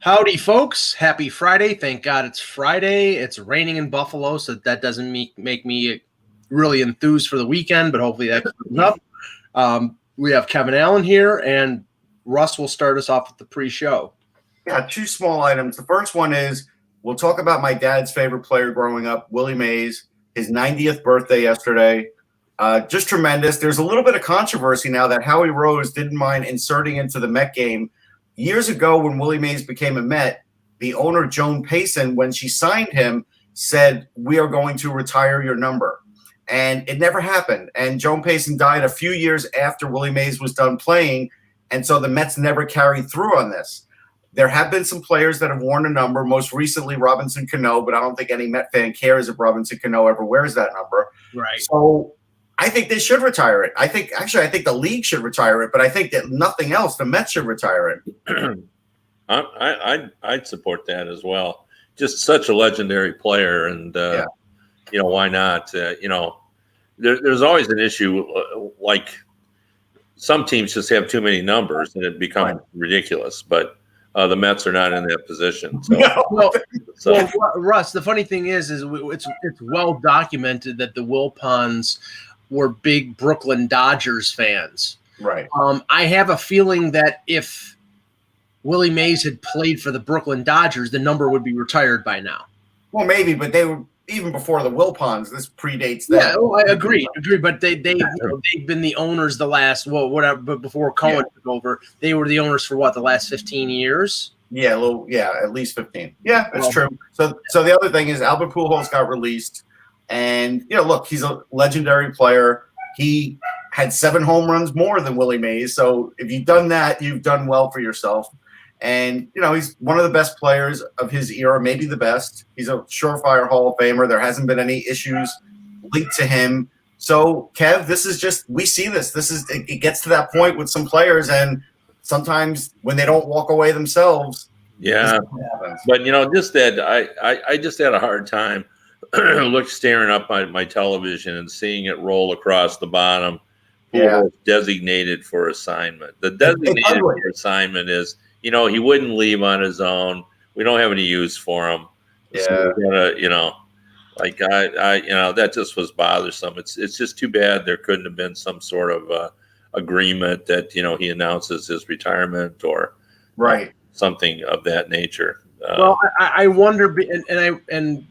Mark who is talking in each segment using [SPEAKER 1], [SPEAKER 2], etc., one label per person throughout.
[SPEAKER 1] Howdy, folks. Happy Friday. Thank God it's Friday. It's raining in Buffalo, so that doesn't make me really enthused for the weekend, but hopefully that comes up. We have Kevin Allen here, and Russ will start us off with the pre-show.
[SPEAKER 2] Yeah, two small items. The first one is we'll talk about my dad's favorite player growing up, Willie Mays, his 90th birthday yesterday. Just tremendous. There's a little bit of controversy now that Howie Rose didn't mind inserting into the Met game. Years ago, when Willie Mays became a Met, the owner, Joan Payson, when she signed him, said, "We are going to retire your number." And it never happened. And Joan Payson died a few years after Willie Mays was done playing. And so the Mets never carried through on this. There have been some players that have worn a number, most recently Robinson Cano, but I don't think any Met fan cares if Robinson Cano ever wears that number.
[SPEAKER 1] Right.
[SPEAKER 2] So I think they should retire it. I think the league should retire it, but I think that nothing else, the Mets should retire it.
[SPEAKER 3] I'd support that as well. Just such a legendary player, and why not? There's always an issue like some teams just have too many numbers, and it becomes ridiculous. But the Mets are not in that position. So.
[SPEAKER 1] Well, Russ, the funny thing is it's well documented that the Wilpons were big Brooklyn Dodgers fans.
[SPEAKER 2] Right.
[SPEAKER 1] I have a feeling that if Willie Mays had played for the Brooklyn Dodgers, the number would be retired by now.
[SPEAKER 2] Well, maybe, but they were even before the Wilpons. This predates that.
[SPEAKER 1] Yeah, I agree. But they've been the owners the last whatever. But before Cohen took over, they were the owners for the last 15 years.
[SPEAKER 2] Yeah, at least 15. Yeah, that's true. So the other thing is Albert Pujols got released. And, look, he's a legendary player. He had 7 home runs more than Willie Mays. So if you've done that, you've done well for yourself. And, he's one of the best players of his era, maybe the best. He's a surefire Hall of Famer. There hasn't been any issues linked to him. So, Kev, this is just – we see this. It gets to that point with some players, and sometimes when they don't walk away themselves.
[SPEAKER 3] Yeah. But, just that I just had a hard time staring up at my television and seeing it roll across the bottom. Designated for assignment. The designated for assignment is, he wouldn't leave on his own. We don't have any use for him.
[SPEAKER 2] Yeah.
[SPEAKER 3] So we gotta, that just was bothersome. It's just too bad there couldn't have been some sort of agreement that, he announces his retirement or something of that nature.
[SPEAKER 1] Well, I wonder, and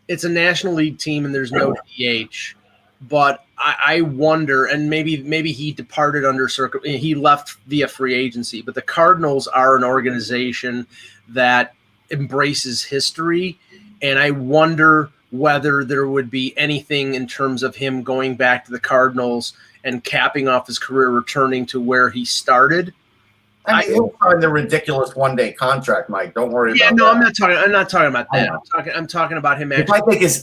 [SPEAKER 1] it's a National League team and there's no DH, but I wonder, and maybe he departed he left via free agency, but the Cardinals are an organization that embraces history, and I wonder whether there would be anything in terms of him going back to the Cardinals and capping off his career, returning to where he started.
[SPEAKER 2] I mean, he'll find the ridiculous one-day contract, Mike. Don't worry about that.
[SPEAKER 1] No, I'm not talking about that. I'm talking about him actually.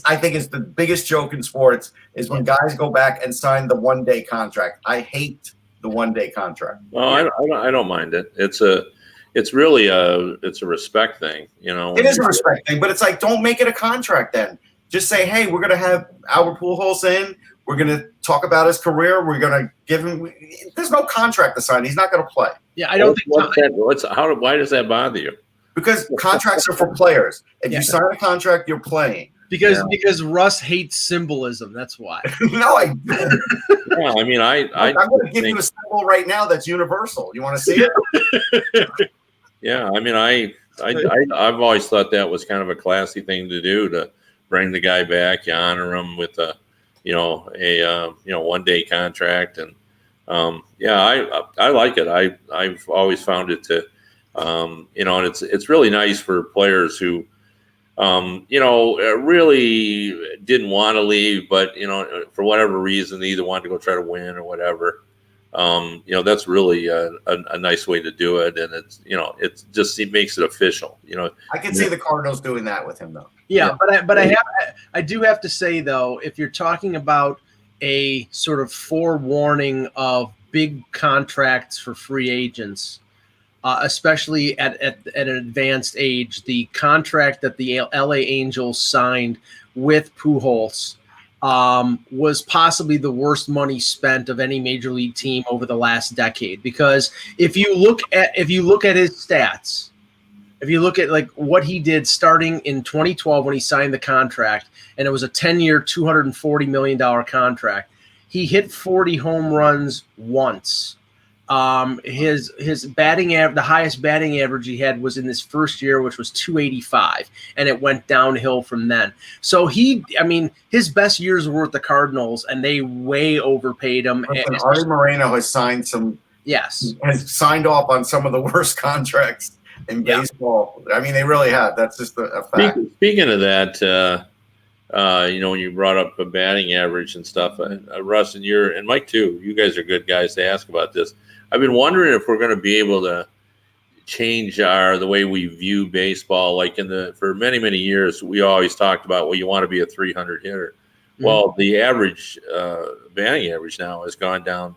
[SPEAKER 2] I think it's the biggest joke in sports is when guys go back and sign the one-day contract. I hate the one-day contract.
[SPEAKER 3] Well, I don't mind it. It's really a respect thing,
[SPEAKER 2] It is a respect thing, but it's like, don't make it a contract then. Just say, hey, we're going to have Albert Pujols in. We're going to talk about his career. We're going to give him – there's no contract to sign. He's not going to play.
[SPEAKER 1] Yeah, I don't think
[SPEAKER 3] – why does that bother you?
[SPEAKER 2] Because contracts are for players. If you sign a contract, you're playing.
[SPEAKER 1] Because Russ hates symbolism. That's why.
[SPEAKER 2] No, I don't.
[SPEAKER 3] Yeah, I mean, I'm
[SPEAKER 2] going to give you a symbol right now that's universal. You want to see it?
[SPEAKER 3] Yeah, I mean, I've always thought that was kind of a classy thing to do, to bring the guy back, you honor him with a one-day contract, and I like it. I've always found it to, and it's really nice for players who, really didn't want to leave, but for whatever reason they either wanted to go try to win or whatever. That's really a nice way to do it, and it makes it official.
[SPEAKER 2] I can see the Cardinals doing that with him though.
[SPEAKER 1] Yeah, but I do have to say though, if you're talking about a sort of forewarning of big contracts for free agents, especially at an advanced age, the contract that the LA Angels signed with Pujols was possibly the worst money spent of any major league team over the last decade. Because if you look at his stats, if you look at like what he did starting in 2012 when he signed the contract, and it was a 10-year, $240 million contract, he hit 40 home runs once. His batting average, the highest batting average he had was in his first year, which was 285, and it went downhill from then. So his best years were with the Cardinals, and they way overpaid him.
[SPEAKER 2] Listen, Artie Moreno has signed has signed off on some of the worst contracts in baseball. I mean, they really have. That's just a fact.
[SPEAKER 3] Speaking of that, when you brought up a batting average and stuff, Russ and Mike too, you guys are good guys to ask about this. I've been wondering if we're going to be able to change the way we view baseball. Like for many, many years, we always talked about, well, you want to be a 300 hitter. Mm-hmm. Well, the average batting average now has gone down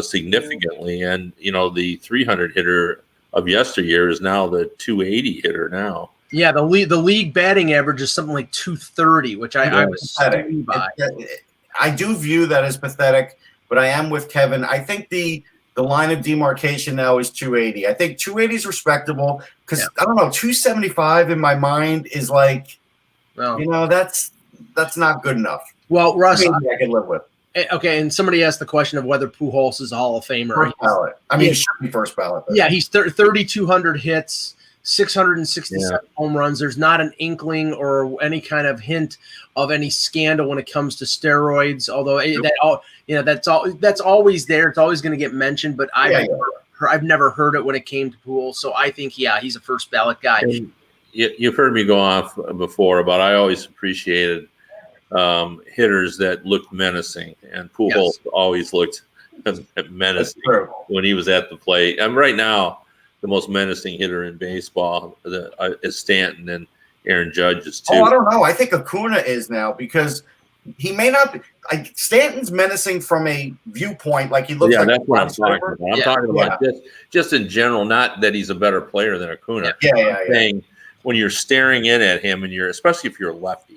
[SPEAKER 3] significantly, and the 300 hitter of yesteryear is now the 280 hitter now.
[SPEAKER 1] Yeah, the league batting average is something like 230, which I was stunned by.
[SPEAKER 2] I do view that as pathetic, but I am with Kevin. I think the line of demarcation now is 280. I think 280 is respectable because I don't know, 275 in my mind is like, that's not good enough.
[SPEAKER 1] Well, Russ,
[SPEAKER 2] I can live with.
[SPEAKER 1] Okay, and somebody asked the question of whether Pujols is a Hall of Famer.
[SPEAKER 2] First ballot. He should be first ballot.
[SPEAKER 1] Yeah, he's 3,200 hits, 667 home runs. There's not an inkling or any kind of hint of any scandal when it comes to steroids. Although that's always there. It's always going to get mentioned. But I've never heard it when it came to Pujols. So I think he's a first ballot guy.
[SPEAKER 3] You've heard me go off before about I always appreciated hitters that looked menacing, and Pujols always looked menacing when he was at the plate. And right now, the most menacing hitter in baseball is Stanton, and Aaron Judge is too.
[SPEAKER 2] Oh, I don't know. I think Acuna is now because he may not be. Stanton's menacing from a viewpoint, like he looks like.
[SPEAKER 3] Yeah, that's what I'm talking about. I'm talking about just in general, not that he's a better player than Acuna.
[SPEAKER 2] I'm
[SPEAKER 3] saying when you're staring in at him, and especially if you're a lefty.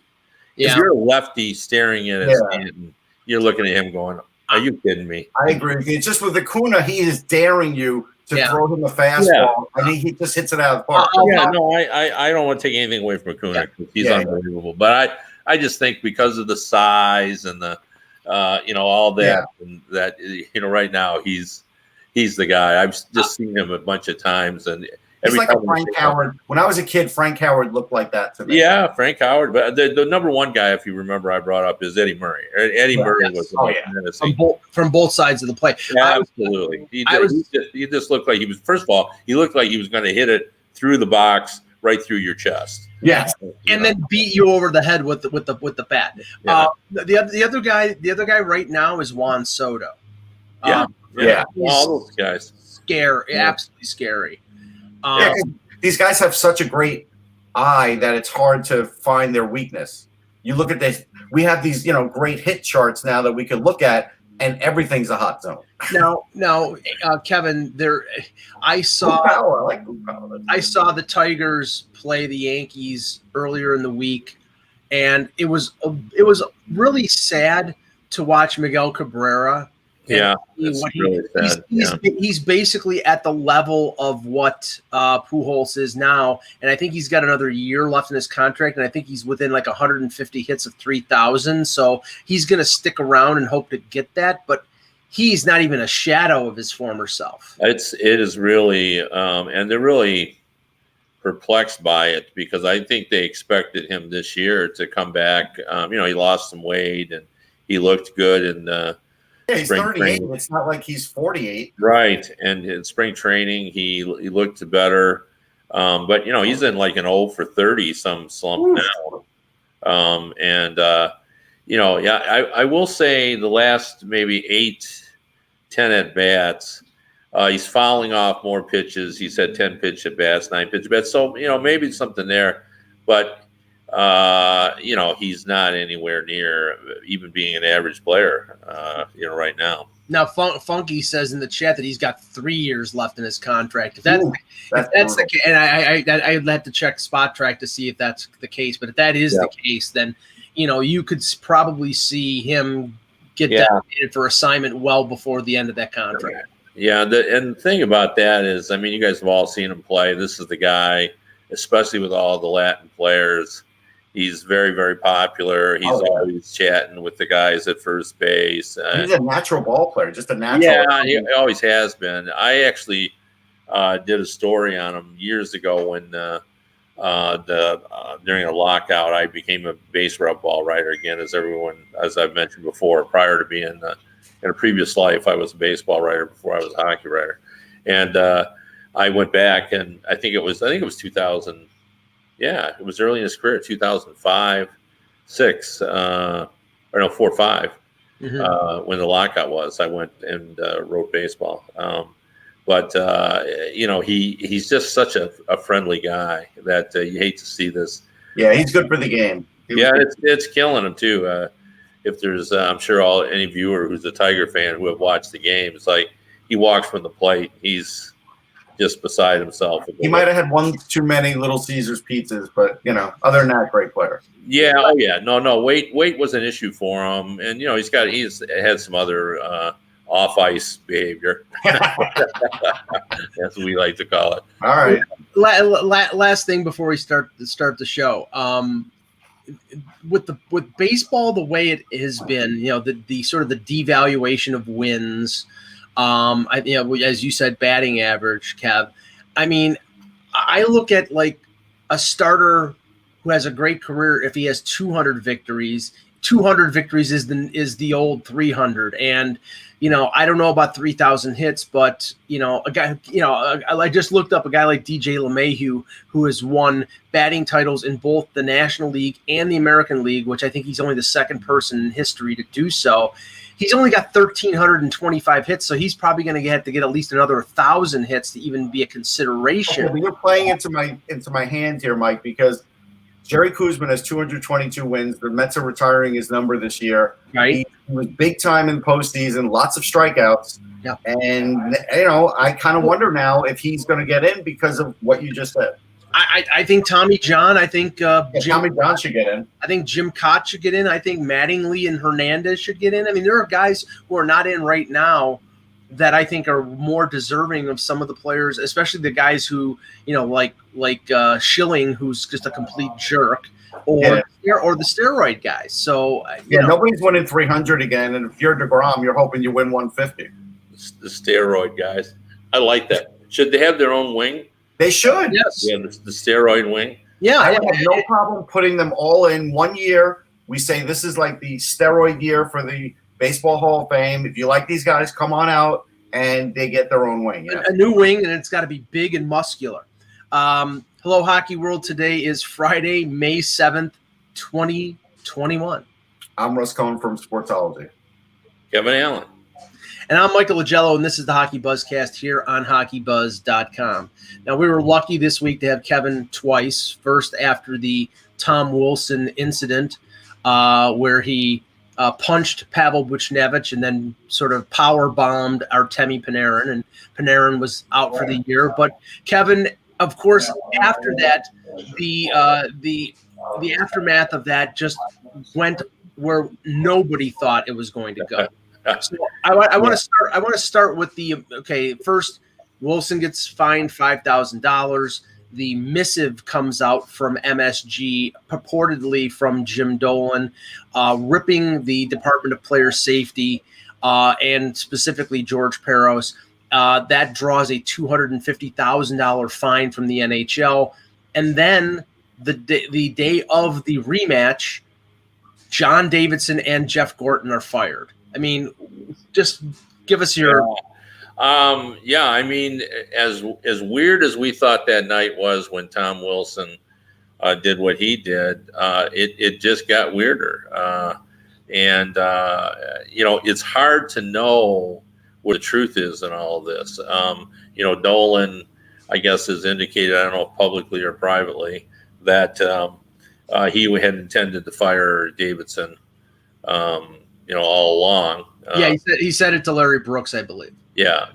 [SPEAKER 3] If you're a lefty staring in at Stanton, you're looking at him going, "Are you kidding me?"
[SPEAKER 2] I agree with you. It's just with Acuna, he is daring you to throw him a fastball, and he just hits it out of the park.
[SPEAKER 3] I don't want to take anything away from Acuna because he's unbelievable. But I just think because of the size and the all that and that right now he's the guy. I've just seen him a bunch of times, and
[SPEAKER 2] he's like a Frank Howard. When I was a kid, Frank Howard looked like that to me.
[SPEAKER 3] Yeah, Frank Howard. But the number one guy, if you remember, I brought up is Eddie Murray. Eddie Murray was the most
[SPEAKER 1] from both sides of the play.
[SPEAKER 3] Absolutely. He just looked like he was. First of all, he looked like he was going to hit it through the box, right through your chest.
[SPEAKER 1] Yes, and then beat you over the head with the bat.
[SPEAKER 3] Yeah.
[SPEAKER 1] The other guy right now is Juan Soto.
[SPEAKER 3] All those guys.
[SPEAKER 1] Scary, absolutely scary.
[SPEAKER 2] These guys have such a great eye that it's hard to find their weakness. You look at this, we have these, great hit charts now that we can look at, and everything's a hot zone.
[SPEAKER 1] Now, Kevin, I saw the Tigers play the Yankees earlier in the week, and it was really sad to watch Miguel Cabrera.
[SPEAKER 3] Yeah, really sad.
[SPEAKER 1] He's basically at the level of what Pujols is now, and I think he's got another year left in his contract, and I think he's within like 150 hits of 3,000, so he's going to stick around and hope to get that, but he's not even a shadow of his former self.
[SPEAKER 3] It is really, and they're really perplexed by it because I think they expected him this year to come back. He lost some weight, and he looked good in
[SPEAKER 2] he's 38. Training. It's not like he's 48.
[SPEAKER 3] Right. And in spring training, he looked better. But, he's in like an 0 for 30 some slump now. I will say the last maybe 8-10 at-bats, he's fouling off more pitches. He's had 10 pitch at-bats, 9 pitch at-bats. So, maybe it's something there. But, he's not anywhere near even being an average player, right now.
[SPEAKER 1] Now, Funky says in the chat that he's got 3 years left in his contract. If that's the case, and I'd have to check Spot Track to see if that's the case. But if that is the case, then you could probably see him get designated for assignment well before the end of that contract.
[SPEAKER 3] Yeah, and the thing about that is, you guys have all seen him play. This is the guy. especially with all the Latin players. He's very, very popular. He's always chatting with the guys at first base.
[SPEAKER 2] He's a natural ball player, just a natural.
[SPEAKER 3] Yeah, he always has been. I actually did a story on him years ago when during a lockout, I became a base rub ball writer again, as I've mentioned before. Prior to being in a previous life, I was a baseball writer before I was a hockey writer, and I went back, and I think it was 2000. Yeah, it was early in his career, 2005, 6, or no, 4, 5, when the lockout was. I went and wrote baseball. But he's just such a friendly guy that you hate to see this.
[SPEAKER 2] Yeah, he's good for the game.
[SPEAKER 3] It's killing him too. If there's, I'm sure any viewer who's a Tiger fan who have watched the game, it's like he walks from the plate. He's just beside himself.
[SPEAKER 2] He might have had one too many Little Caesars pizzas, but other than that, great player.
[SPEAKER 3] Yeah, oh yeah, no, weight was an issue for him, and he's had some other off ice behavior. That's what we like to call it.
[SPEAKER 2] All right.
[SPEAKER 1] Last thing before we start the show. With baseball the way it has been, the sort of the devaluation of wins. As you said, batting average, Kev. I mean, I look at like a starter who has a great career. If he has 200 victories, 200 victories is the old 300. And I don't know about 3,000 hits, but a guy. I just looked up a guy like DJ LeMahieu, who has won batting titles in both the National League and the American League, which I think he's only the second person in history to do so. He's only got 1,325 hits, so he's probably going to have to get at least another 1,000 hits to even be a consideration.
[SPEAKER 2] Okay, but you're playing into my hand here, Mike, because Jerry Koosman has 222 wins. The Mets are retiring his number this year.
[SPEAKER 1] Right.
[SPEAKER 2] He was big time in postseason, lots of strikeouts.
[SPEAKER 1] Yeah.
[SPEAKER 2] And, I kind of wonder now if he's going to get in because of what you just said.
[SPEAKER 1] I think Tommy John. I think
[SPEAKER 2] Tommy John should get in.
[SPEAKER 1] I think Jim Cott should get in. I think Mattingly and Hernandez should get in. I mean, there are guys who are not in right now that I think are more deserving of some of the players, especially the guys who, like Schilling, who's just a complete jerk, or the steroid guys. So
[SPEAKER 2] nobody's winning 300 again, and if you're DeGrom, you're hoping you win 150.
[SPEAKER 3] The steroid guys, I like that. Should they have their own wing?
[SPEAKER 2] They should.
[SPEAKER 1] Yes.
[SPEAKER 3] Yeah, the steroid wing.
[SPEAKER 1] Yeah,
[SPEAKER 2] I have no problem putting them all in 1 year. We say this is like the steroid year for the Baseball Hall of Fame. If you like these guys, come on out, and they get their own wing.
[SPEAKER 1] A new wing, and it's got to be big and muscular. Hello, Hockey World. Today is Friday, May 7th, 2021.
[SPEAKER 2] I'm Russ Cohen from Sportsology.
[SPEAKER 3] Kevin Allen.
[SPEAKER 1] And I'm Michael Agello, and this is the Hockey Buzzcast here on HockeyBuzz.com. Now, we were lucky this week to have Kevin twice. First, after the Tom Wilson incident, where he punched Pavel Buchnevich and then sort of power bombed Artemi Panarin, and Panarin was out for the year. But Kevin, of course, after that, the aftermath of that just went where nobody thought it was going to go. So I want to start with first, Wilson gets fined $5,000. The missive comes out from MSG, purportedly from Jim Dolan, ripping the Department of Player Safety and specifically George Peros. That draws a $250,000 fine from the NHL. And then the day of the rematch, John Davidson and Jeff Gorton are fired. I mean, just give us your.
[SPEAKER 3] I mean, as weird as we thought that night was when Tom Wilson did what he did, it just got weirder. It's hard to know what the truth is in all of this. Dolan, I guess, has indicated, I don't know if publicly or privately, that he had intended to fire Davidson. All along.
[SPEAKER 1] He said it to Larry Brooks, I believe.
[SPEAKER 3] Yeah,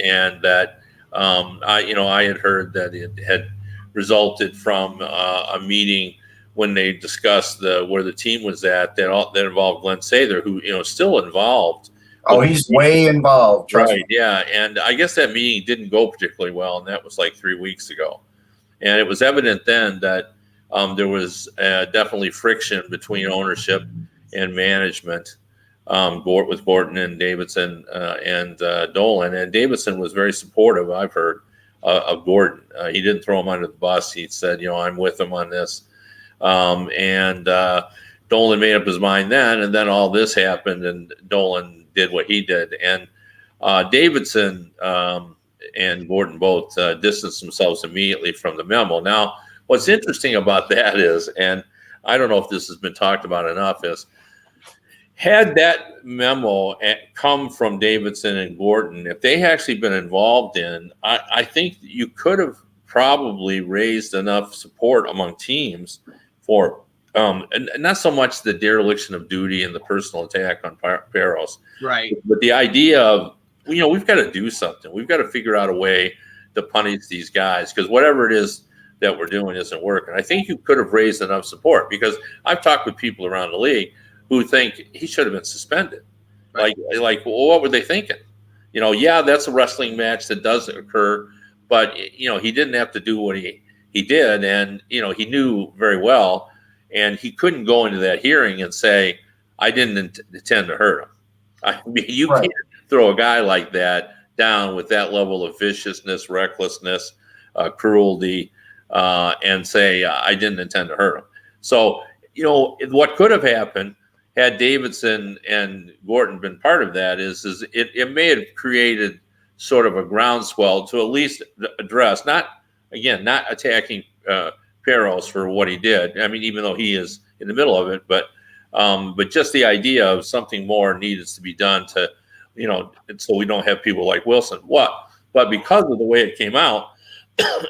[SPEAKER 3] and that I had heard that it had resulted from a meeting when they discussed where the team was at that involved Glenn Sather, who is still involved.
[SPEAKER 2] Oh, he's way involved,
[SPEAKER 3] right? Yeah, and I guess that meeting didn't go particularly well, and that was like 3 weeks ago. And it was evident then that there was definitely friction between ownership and management with Gorton and Davidson and Dolan. And Davidson was very supportive, I've heard, of Gorton. He didn't throw him under the bus. He said, I'm with him on this. And Dolan made up his mind then, and then all this happened, and Dolan did what he did. And Davidson and Gorton both distanced themselves immediately from the memo. Now, what's interesting about that is, and I don't know if this has been talked about enough, is had that memo come from Davidson and Gorton, if they actually been involved in, I think you could have probably raised enough support among teams for, and not so much the dereliction of duty and the personal attack on Peros,
[SPEAKER 1] right?
[SPEAKER 3] But the idea of, we've got to do something. We've got to figure out a way to punish these guys, because whatever it is that we're doing isn't working. I think you could have raised enough support, because I've talked with people around the league who think he should have been suspended. Right. Like, well, what were they thinking? Yeah, that's a wrestling match that does occur, but he didn't have to do what he did, and he knew very well, and he couldn't go into that hearing and say, I didn't intend to hurt him. I mean, you can't throw a guy like that down with that level of viciousness, recklessness, cruelty, and say, I didn't intend to hurt him. So, what could have happened had Davidson and Gorton been part of that is it may have created sort of a groundswell to at least address, not attacking Peros for what he did. I mean, even though he is in the middle of it, but just the idea of something more needs to be done to, so we don't have people like Wilson. But because of the way it came out,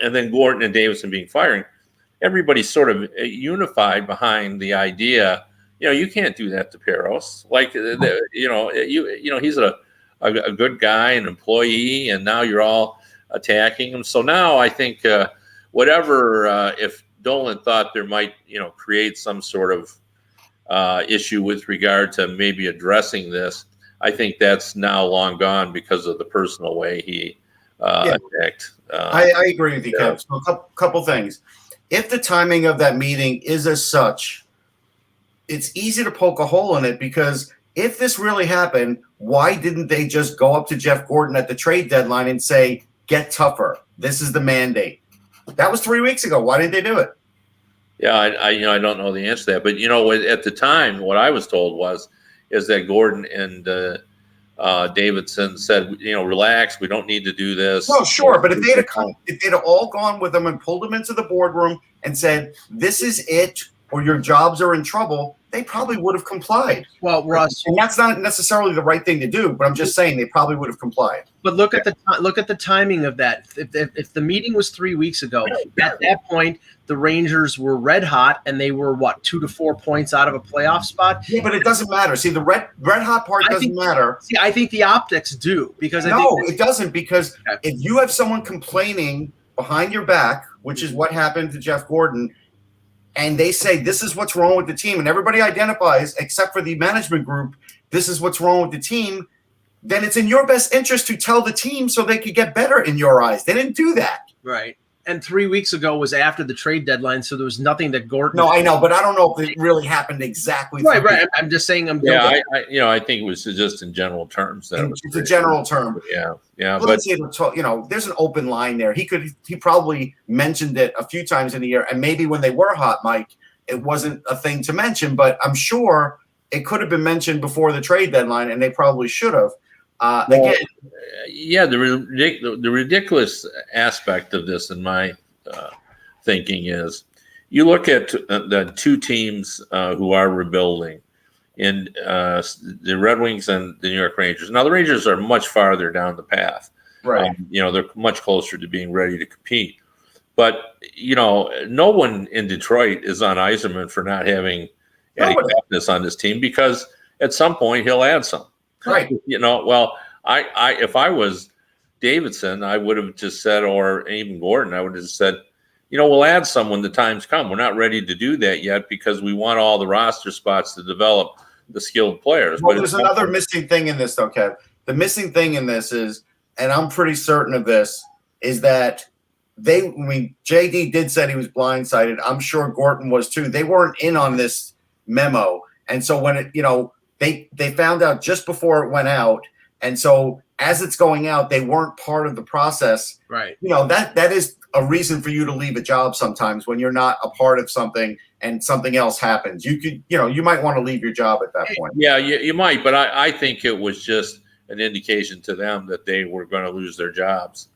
[SPEAKER 3] and then Gorton and Davidson being fired, everybody sort of unified behind the idea. You can't do that to Peros. Like, he's a good guy, an employee, and now you're all attacking him. So now I think if Dolan thought there might, create some sort of issue with regard to maybe addressing this, I think that's now long gone because of the personal way he attacked.
[SPEAKER 2] I agree with you, Kev. So a couple things. If the timing of that meeting is as such, it's easy to poke a hole in it, because if this really happened, why didn't they just go up to Jeff Gorton at the trade deadline and say, get tougher? This is the mandate. That was 3 weeks ago. Why didn't they do it?
[SPEAKER 3] Yeah, I don't know the answer to that. But, at the time, what I was told is that Gorton and Davidson said, relax, we don't need to do this.
[SPEAKER 2] No, sure. But if they'd have all gone with them and pulled them into the boardroom and said, this is it, or your jobs are in trouble, they probably would have complied.
[SPEAKER 1] Well, Russ,
[SPEAKER 2] and that's not necessarily the right thing to do, but I'm just saying they probably would have complied.
[SPEAKER 1] But look at the timing of that. If the meeting was 3 weeks ago, at that point the Rangers were red hot, and they were 2 to 4 points out of a playoff spot.
[SPEAKER 2] Yeah, but it doesn't matter. See, the red hot part doesn't matter.
[SPEAKER 1] See, I think the optics do, because
[SPEAKER 2] it doesn't, because if you have someone complaining behind your back, which is what happened to Jeff Gorton, and they say this is what's wrong with the team, and everybody identifies, except for the management group, this is what's wrong with the team, then it's in your best interest to tell the team so they could get better in your eyes. They didn't do that.
[SPEAKER 1] Right. And 3 weeks ago was after the trade deadline, so there was nothing that Gorton.
[SPEAKER 2] No, I know, but I don't know if it really happened exactly.
[SPEAKER 1] Right. I'm just saying.
[SPEAKER 3] I think it was just in general terms.
[SPEAKER 2] It's a general term.
[SPEAKER 3] Yeah.
[SPEAKER 2] Well, but there's an open line there. He probably mentioned it a few times in the year, and maybe when they were hot, Mike, it wasn't a thing to mention. But I'm sure it could have been mentioned before the trade deadline, and they probably should have. The
[SPEAKER 3] ridiculous aspect of this, in my thinking, is you look at the two teams who are rebuilding, in the Red Wings and the New York Rangers. Now, the Rangers are much farther down the path.
[SPEAKER 2] Right.
[SPEAKER 3] They're much closer to being ready to compete. But, no one in Detroit is on Yzerman for not having any toughness on this team, because at some point he'll add some.
[SPEAKER 2] Right.
[SPEAKER 3] I if I was Davidson, I would have just said, or even Gorton, I would have just said, we'll add some when the times come. We're not ready to do that yet, because we want all the roster spots to develop the skilled players.
[SPEAKER 2] Well, there's another missing thing in this, though, Kev. The missing thing in this is, and I'm pretty certain of this, is that JD did say he was blindsided. I'm sure Gorton was too. They weren't in on this memo. And so when they found out just before it went out. And so as it's going out, they weren't part of the process.
[SPEAKER 1] Right.
[SPEAKER 2] That is a reason for you to leave a job sometimes when you're not a part of something and something else happens. You might want to leave your job at that point.
[SPEAKER 3] Yeah, you might. But I think it was just an indication to them that they were going to lose their jobs.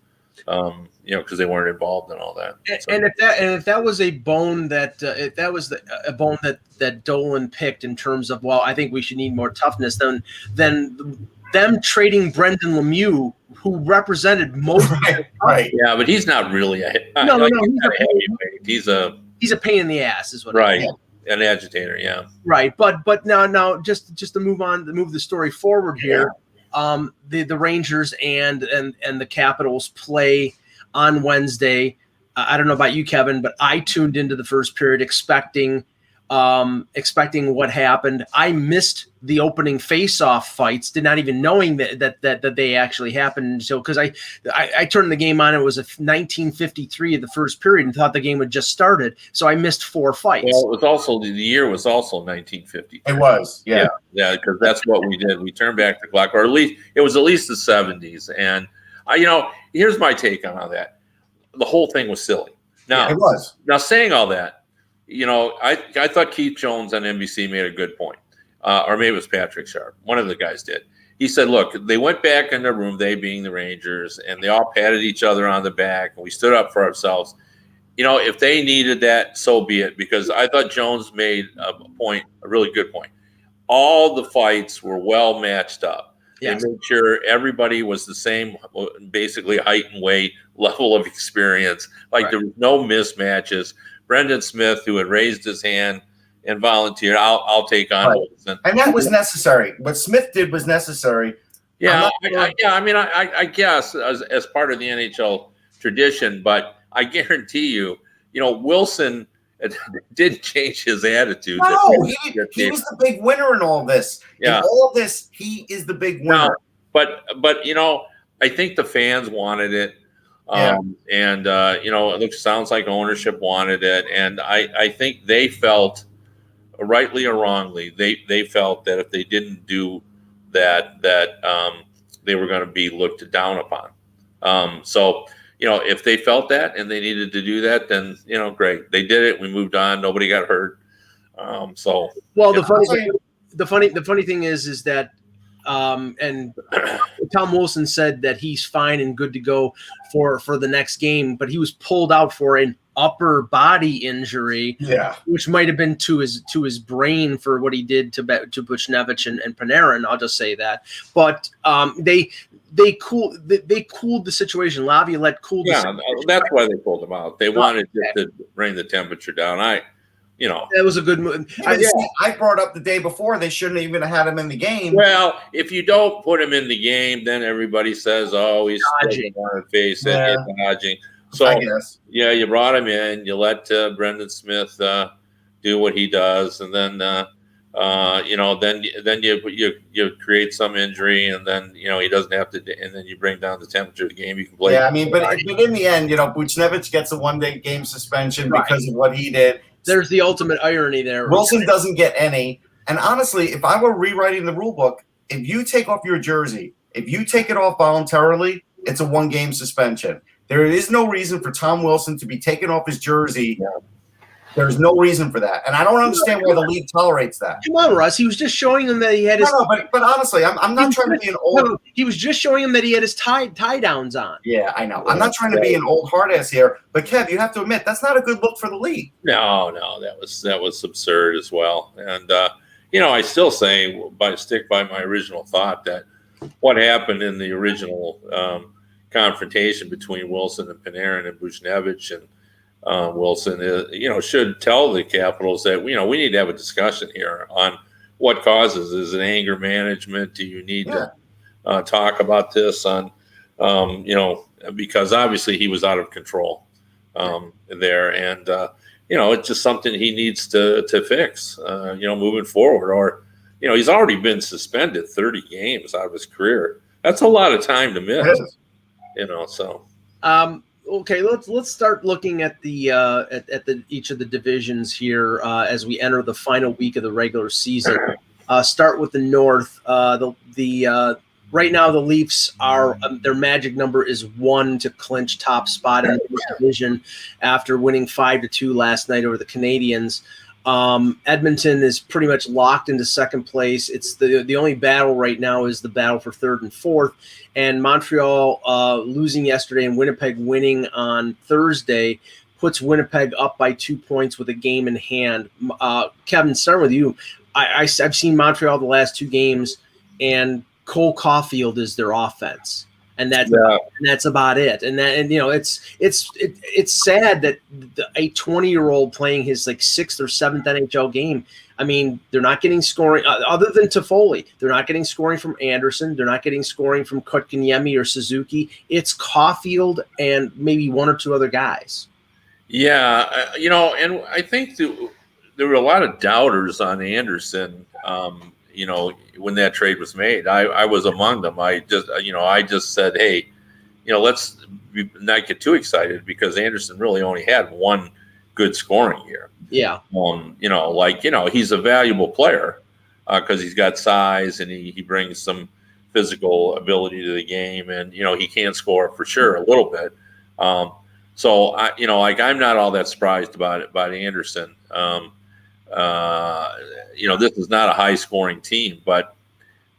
[SPEAKER 3] Because they weren't involved in all that. So.
[SPEAKER 1] And if that was a bone that a bone that Dolan picked in terms of, well, I think we should need more toughness, then them trading Brendan Lemieux, who represented most.
[SPEAKER 2] Right.
[SPEAKER 3] Yeah, but he's not really a heavyweight. He's a
[SPEAKER 1] pain in the ass, is what.
[SPEAKER 3] Right. An agitator. Yeah.
[SPEAKER 1] Right, but now just to move the story forward here. The Rangers and the Capitals play on Wednesday. I don't know about you, Kevin, but I tuned into the first period expecting what happened. I missed the opening face-off fights, did not even knowing that they actually happened. So because I turned the game on, it was 1953 of the first period and thought the game had just started. So I missed 4 fights.
[SPEAKER 3] Well, it was also the year was also 1950.
[SPEAKER 2] It was, yeah,
[SPEAKER 3] because that's what we did. We turned back the clock, or at least it was at least the 70s. And here's my take on all that. The whole thing was silly. Now,
[SPEAKER 2] it was.
[SPEAKER 3] Now, saying all that, I thought Keith Jones on NBC made a good point. Or maybe it was Patrick Sharp. One of the guys did. He said, look, they went back in their room, they being the Rangers, and they all patted each other on the back, and we stood up for ourselves. If they needed that, so be it, because I thought Jones made a really good point. All the fights were well matched up. Yes. They made sure everybody was the same, basically height and weight, level of experience. There was no mismatches. Brendan Smith, who had raised his hand and volunteered, I'll take on Wilson.
[SPEAKER 2] And that was necessary. What Smith did was necessary.
[SPEAKER 3] Yeah, I guess as part of the NHL tradition, but I guarantee you, Wilson didn't change his attitude.
[SPEAKER 2] No, he was the big winner in all this.
[SPEAKER 3] Yeah.
[SPEAKER 2] In all this, he is the big winner.
[SPEAKER 3] No, but I think the fans wanted it. It sounds like ownership wanted it. And I think they felt, rightly or wrongly, they felt that if they didn't do that they were going to be looked down upon. So if they felt that and they needed to do that, then, great. They did it. We moved on. Nobody got hurt.
[SPEAKER 1] The funny thing is that, and Tom Wilson said that he's fine and good to go for the next game, but he was pulled out for an upper body injury, which might have been to his brain for what he did to Buchnevich and Panarin. I'll just say that. But they cooled the situation. Laviolette cooled.
[SPEAKER 3] Yeah, the situation. That's why they pulled him out. They wanted to bring the temperature down.
[SPEAKER 1] That was a good move.
[SPEAKER 2] I brought up the day before they shouldn't even have had him in the game.
[SPEAKER 3] Well, if you don't put him in the game, then everybody says, "Oh, he's dodging on the face and dodging." So
[SPEAKER 2] I guess.
[SPEAKER 3] Yeah, you brought him in. You let Brendan Smith do what he does, and then then you create some injury, and then he doesn't have to, and then you bring down the temperature of the game. You can play.
[SPEAKER 2] Yeah, but in the end, Buchnevich gets a 1-day game suspension because of what he did.
[SPEAKER 1] There's the ultimate irony there.
[SPEAKER 2] Wilson doesn't get any. And honestly, if I were rewriting the rule book, if you take off your jersey, if you take it off voluntarily, it's a 1-game suspension. There is no reason for Tom Wilson to be taken off his jersey. Yeah. There's no reason for that. And I don't understand why the league tolerates that.
[SPEAKER 1] Come on, Russ. He was just showing them that he had his...
[SPEAKER 2] but honestly, I'm not trying to be an old... No,
[SPEAKER 1] he was just showing him that he had his tie downs on.
[SPEAKER 2] Yeah, I know. I'm not trying to be an old hard ass here. But, Kev, you have to admit, that's not a good look for the league.
[SPEAKER 3] No, that was absurd as well. And, I still stick by my original thought that what happened in the original confrontation between Wilson and Panarin and Buchnevich and Wilson, should tell the Capitals that, we need to have a discussion here on what causes. Is it anger management? Do you need to talk about this on, because obviously he was out of control there. And, it's just something he needs to fix, moving forward. Or, he's already been suspended 30 games out of his career. That's a lot of time to miss, so.
[SPEAKER 1] okay, let's start looking at the each of the divisions here as we enter the final week of the regular season. Start with the North. Right now the Leafs are their magic number is 1 to clinch top spot in the division after winning 5-2 last night over the Canadiens. Edmonton is pretty much locked into second place. It's the only battle right now is the battle for third and fourth. And Montreal losing yesterday and Winnipeg winning on Thursday puts Winnipeg up by 2 points with a game in hand. Kevin, starting with you. I've seen Montreal the last 2 games, and Cole Caulfield is their offense. And that's about it. And it's sad that a 20-year-old playing his 6th or 7th NHL game. I mean, they're not getting scoring other than Toffoli. They're not getting scoring from Anderson. They're not getting scoring from Kotkaniemi or Suzuki. It's Caulfield and maybe 1 or 2 other guys.
[SPEAKER 3] Yeah, and I think there were a lot of doubters on Anderson. When that trade was made, I was among them. I just said, hey, let's not get too excited because Anderson really only had 1 good scoring year.
[SPEAKER 1] Yeah.
[SPEAKER 3] He's a valuable player because he's got size and he brings some physical ability to the game, and he can score for sure a little bit. So I'm not all that surprised about Anderson. This is not a high scoring team, but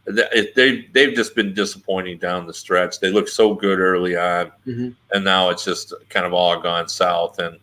[SPEAKER 3] they've just been disappointing down the stretch. They looked so good early on, and now it's just kind of all gone south. And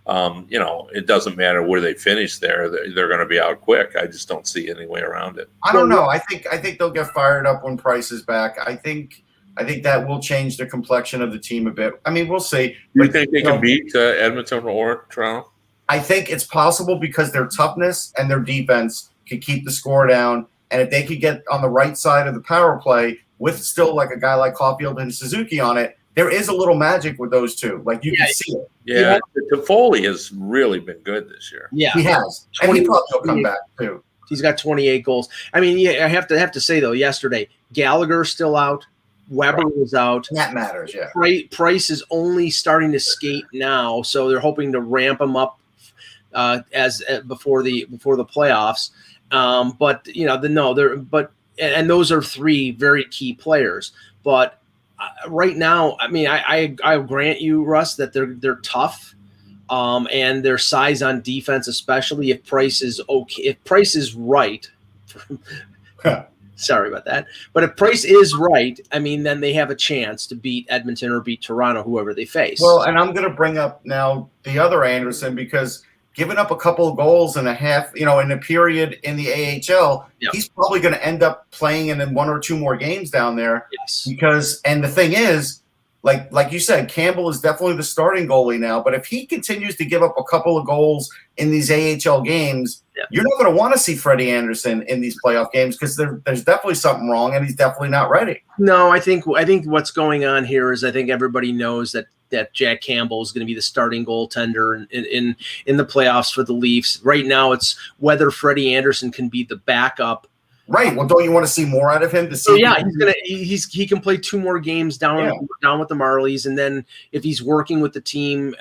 [SPEAKER 3] it doesn't matter where they finish there; they're going to be out quick. I just don't see any way around it.
[SPEAKER 2] I don't know. I think they'll get fired up when Price is back. I think that will change the complexion of the team a bit. I mean, we'll see.
[SPEAKER 3] Do you think they can beat Edmonton or Toronto?
[SPEAKER 2] I think it's possible because their toughness and their defense can keep the score down. And if they could get on the right side of the power play with still a guy like Caulfield and Suzuki on it, there is a little magic with those two. You can see it.
[SPEAKER 3] Yeah, Toffoli has really been good this year.
[SPEAKER 1] Yeah,
[SPEAKER 2] he has. And he probably will come back too.
[SPEAKER 1] He's got 28 goals. I mean, I have to say though, yesterday Gallagher's still out. Weber was out.
[SPEAKER 2] That matters, yeah.
[SPEAKER 1] Price is only starting to skate now, so they're hoping to ramp him up before the playoffs. And those are 3 very key players. But right now, I mean, I grant you, Russ, that they're tough, and their size on defense, especially if Price is okay. If Price is right. Sorry about that. But if Price is right, I mean, then they have a chance to beat Edmonton or beat Toronto, whoever they face.
[SPEAKER 2] Well, and I'm going to bring up now the other Anderson because giving up a couple of goals and a half, in a period in the AHL, he's probably going to end up playing in 1 or 2 more games down there.
[SPEAKER 1] Yes.
[SPEAKER 2] Because, and the thing is, like you said, Campbell is definitely the starting goalie now. But if he continues to give up a couple of goals in these AHL games, you're not going to want to see Freddie Anderson in these playoff games because there's definitely something wrong and he's definitely not ready.
[SPEAKER 1] No, I think what's going on here is I think everybody knows that Jack Campbell is going to be the starting goaltender in the playoffs for the Leafs. Right now, it's whether Freddie Anderson can be the backup.
[SPEAKER 2] Right. Well, don't you want to see more out of him?
[SPEAKER 1] He can play 2 more games down with the Marlies, and then if he's working with the team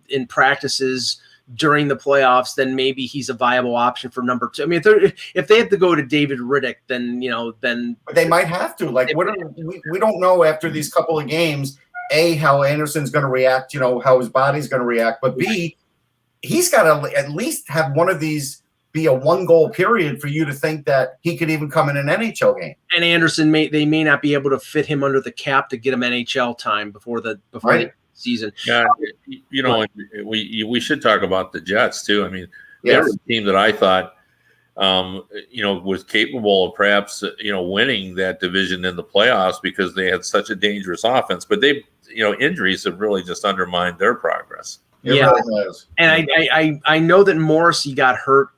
[SPEAKER 1] in practices during the playoffs, then maybe he's a viable option for number 2. I mean, if they have to go to David Riddick, then
[SPEAKER 2] but they might have to. We don't know after these couple of games. A, how Anderson's going to react, how his body's going to react. But B, he's got to at least have one of these be a 1-goal period for you to think that he could even come in an NHL game.
[SPEAKER 1] And Anderson they may not be able to fit him under the cap to get him NHL time before the season.
[SPEAKER 3] Yeah, we should talk about the Jets too. I mean, they're a team that I thought was capable of perhaps winning that division in the playoffs because they had such a dangerous offense. But they injuries have really just undermined their progress.
[SPEAKER 1] And I know that Morrissey got hurt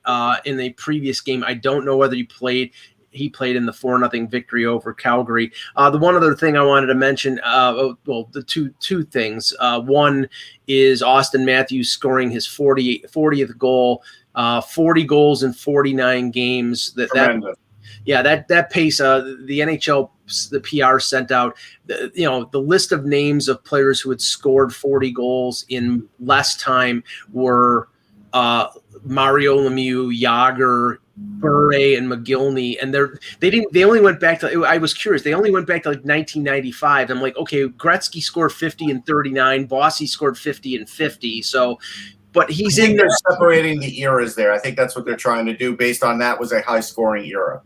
[SPEAKER 1] in the previous game. I don't know whether he played in the 4-0 victory over Calgary. The one other thing I wanted to mention, the two things. One is Austin Matthews scoring his 40th goal, 40 goals in 49 games. That pace. The NHL the PR sent out, the list of names of players who had scored 40 goals in less time were Mario Lemieux, Yager, Bure, and McGillney, and they only went back to, I was curious, they only went back to like 1995. I'm like, okay, Gretzky scored 50 and 39, Bossy scored 50 and 50, so. But he's in there
[SPEAKER 2] separating the eras there. I think that's what they're trying to do. Based on that was a high scoring era.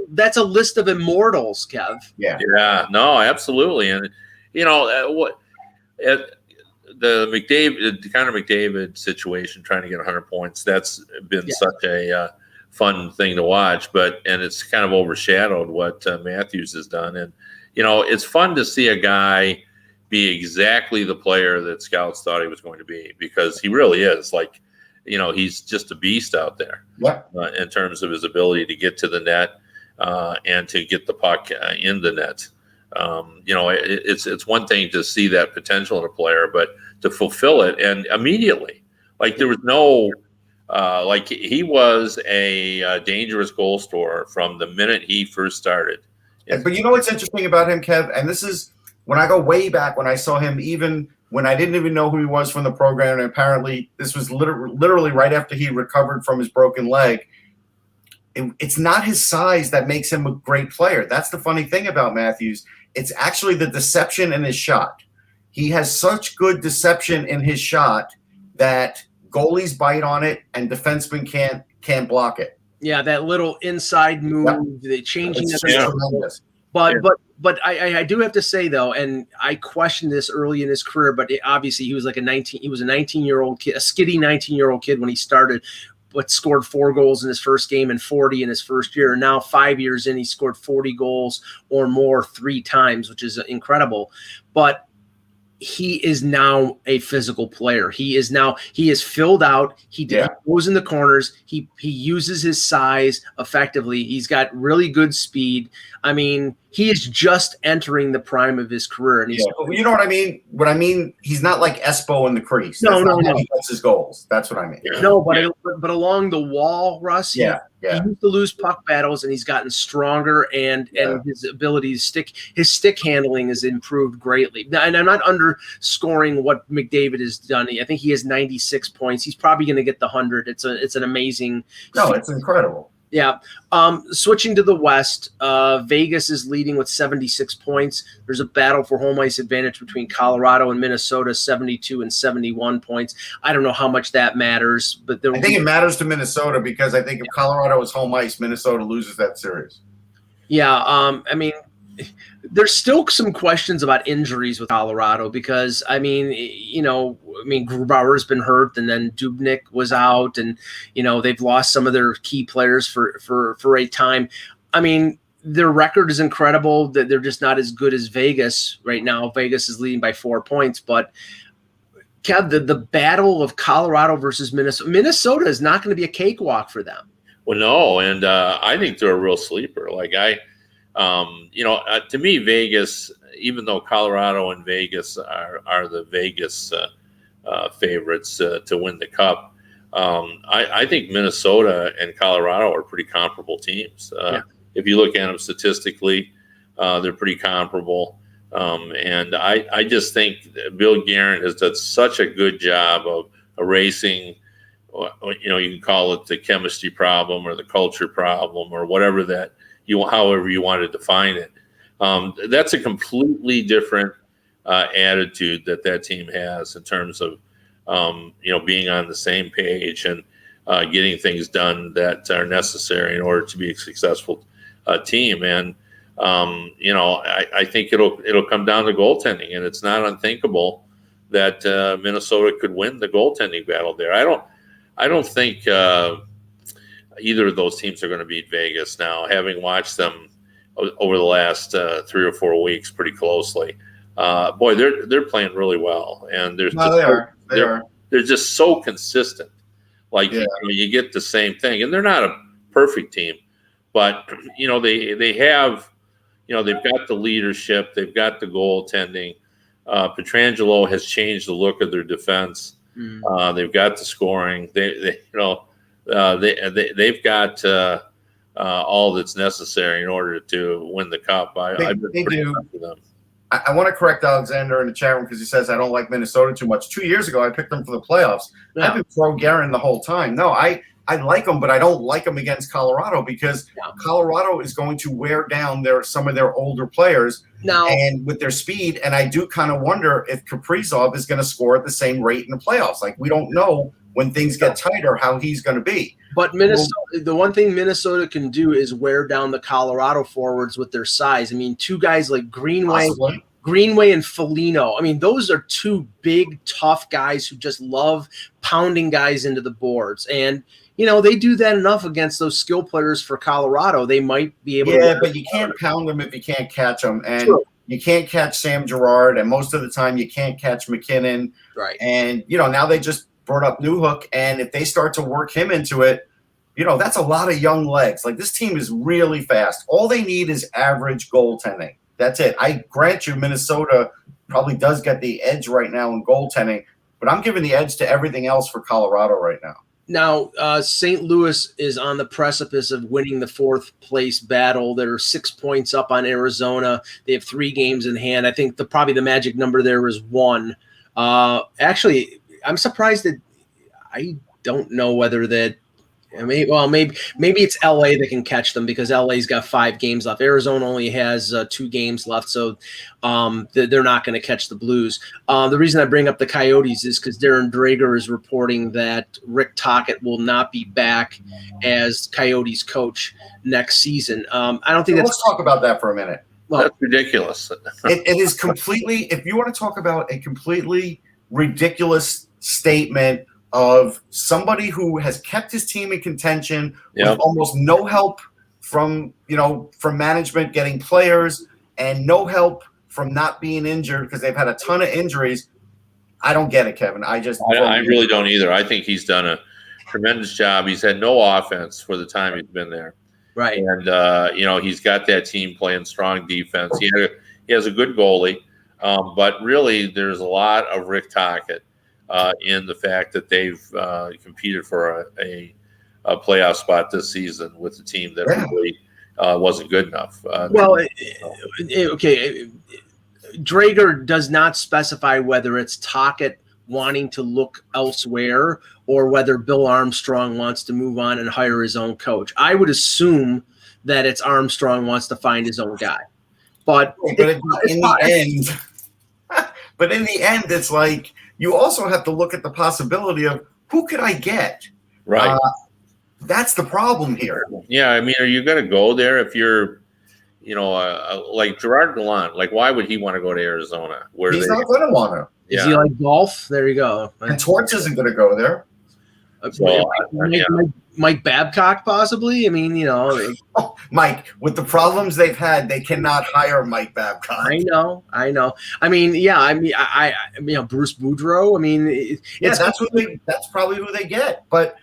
[SPEAKER 1] That's a list of immortals, Kev.
[SPEAKER 2] Yeah.
[SPEAKER 3] Yeah. No, absolutely. And the Connor McDavid situation, trying to get 100 points, that's been such a fun thing to watch. And it's kind of overshadowed what Matthews has done. And it's fun to see a guy be exactly the player that scouts thought he was going to be, because he really is. Like, he's just a beast out there.
[SPEAKER 2] Yeah.
[SPEAKER 3] In terms of his ability to get to the net and to get the puck in the net. It's one thing to see that potential in a player, but to fulfill it and immediately, like there was no, like he was a dangerous goal scorer from the minute he first started.
[SPEAKER 2] But you know what's interesting about him, Kev? And this is, when I go way back, when I saw him, even when I didn't even know who he was from the program, and apparently this was literally right after he recovered from his broken leg, it's not his size that makes him a great player. That's the funny thing about Matthews. It's actually the deception in his shot. He has such good deception in his shot that goalies bite on it and defensemen can't block it.
[SPEAKER 1] Yeah, that little inside move, the changing of the But I do have to say though, and I questioned this early in his career, but obviously he was a 19-year-old kid, a skitty 19-year-old kid when he started, but scored 4 goals in his first game and 40 in his first year. And now 5 years in, he scored 40 goals or more 3 times, which is incredible. But he is now a physical player. He is filled out. He goes in the corners. He uses his size effectively. He's got really good speed. I mean, he is just entering the prime of his career. And he's,
[SPEAKER 2] you know what I mean? What I mean, he's not like Espo in the crease.
[SPEAKER 1] No.
[SPEAKER 2] He gets his goals. That's what I mean.
[SPEAKER 1] No, but along the wall, Russ, he used to lose puck battles, and he's gotten stronger, and his ability to his stick handling has improved greatly. And I'm not underscoring what McDavid has done. I think he has 96 points. He's probably going to get the 100. It's an amazing.
[SPEAKER 2] No, it's incredible.
[SPEAKER 1] Yeah. Switching to the West, Vegas is leading with 76 points. There's a battle for home ice advantage between Colorado and Minnesota, 72 and 71 points. I don't know how much that matters, but
[SPEAKER 2] I think it matters to Minnesota, because I think if Colorado is home ice, Minnesota loses that series.
[SPEAKER 1] Yeah. I mean, there's still some questions about injuries with Colorado, because Grubauer's been hurt, and then Dubnyk was out, and they've lost some of their key players for a time. I mean, their record is incredible. That they're just not as good as Vegas right now. Vegas is leading by 4 points, but Kev, the battle of Colorado versus Minnesota is not going to be a cakewalk for them.
[SPEAKER 3] Well, no, and I think they're a real sleeper. To me, Vegas, even though Colorado and Vegas are the Vegas favorites to win the Cup, I think Minnesota and Colorado are pretty comparable teams. If you look at them statistically, they're pretty comparable. And I just think Bill Guerin has done such a good job of erasing, you can call it the chemistry problem or the culture problem or whatever that however you want to define it. That's a completely different attitude that team has in terms of, being on the same page and getting things done that are necessary in order to be a successful team. And, I think it'll come down to goaltending, and it's not unthinkable that Minnesota could win the goaltending battle there. I don't think either of those teams are going to beat Vegas now, having watched them over the last 3 or 4 weeks pretty closely. They're playing really well, and they're just so consistent. You get the same thing, and they're not a perfect team, but they have, they've got the leadership, they've got the goaltending. Pietrangelo has changed the look of their defense. They've got the scoring. They've got all that's necessary in order to win the cup. I've been pretty impressed with them.
[SPEAKER 2] I want to correct Alexander in the chat room because he says I don't like Minnesota too much. 2 years ago, I picked them for the playoffs. Yeah. I've been pro Guerin the whole time. No, I like them, but I don't like them against Colorado because Colorado is going to wear down some of their older players and with their speed. And I do kind of wonder if Kaprizov is going to score at the same rate in the playoffs. Like, we don't know when things get tighter how he's going to be.
[SPEAKER 1] But Minnesota, the one thing Minnesota can do is wear down the Colorado forwards with their size. I mean, two guys like Greenway and Foligno. I mean, those are two big, tough guys who just love pounding guys into the boards. And, you know, they do that enough against those skill players for Colorado. They might be able to.
[SPEAKER 2] Yeah, but you can't pound them if you can't catch them. And you can't catch Sam Girard. And most of the time you can't catch McKinnon.
[SPEAKER 1] Right.
[SPEAKER 2] And, you know, now they just brought up Newhook. And if they start to work him into it, you know, that's a lot of young legs. Like, this team is really fast. All they need is average goaltending. That's it. I grant you Minnesota probably does get the edge right now in goaltending, but I'm giving the edge to everything else for Colorado right now.
[SPEAKER 1] Now, St. Louis is on the precipice of winning the fourth place battle. They're 6 points up on Arizona. They have 3 games in hand. I think probably the magic number there is 1. Actually, I'm surprised that I don't know whether that. Maybe it's LA that can catch them because LA's got 5 games left. Arizona only has 2 games left, so they're not going to catch the Blues. The reason I bring up the Coyotes is because Darren Dreger is reporting that Rick Tocchet will not be back as Coyotes coach next season. I don't think
[SPEAKER 2] Let's talk about that for a minute.
[SPEAKER 3] Well, that's ridiculous.
[SPEAKER 2] It is completely – if you want to talk about a completely ridiculous statement – of somebody who has kept his team in contention with almost no help from management getting players and no help from not being injured because they've had a ton of injuries. I don't get it, Kevin. I
[SPEAKER 3] really don't either. I think he's done a tremendous job. He's had no offense for the time he's been there.
[SPEAKER 1] Right.
[SPEAKER 3] And, he's got that team playing strong defense. He has a good goalie, but really there's a lot of Rick Tocchet. In the fact that they've competed for a playoff spot this season with a team that really wasn't good enough.
[SPEAKER 1] Dreger does not specify whether it's Tocchet wanting to look elsewhere or whether Bill Armstrong wants to move on and hire his own coach. I would assume that it's Armstrong wants to find his own guy. But
[SPEAKER 2] in the end, it's like – you also have to look at the possibility of who could I get?
[SPEAKER 3] Right.
[SPEAKER 2] That's the problem here.
[SPEAKER 3] Yeah, I mean, are you going to go there if you're, like Gerard Gallant? Like, why would he want to go to Arizona?
[SPEAKER 2] He's not going to want to.
[SPEAKER 1] Yeah. Is he like golf? There you go.
[SPEAKER 2] And Torts isn't going to go there.
[SPEAKER 1] So, Mike Babcock, possibly. I mean,
[SPEAKER 2] Mike. With the problems they've had, they cannot hire Mike Babcock.
[SPEAKER 1] I know. I mean, Bruce Boudreau. I mean,
[SPEAKER 2] that's probably who they get. But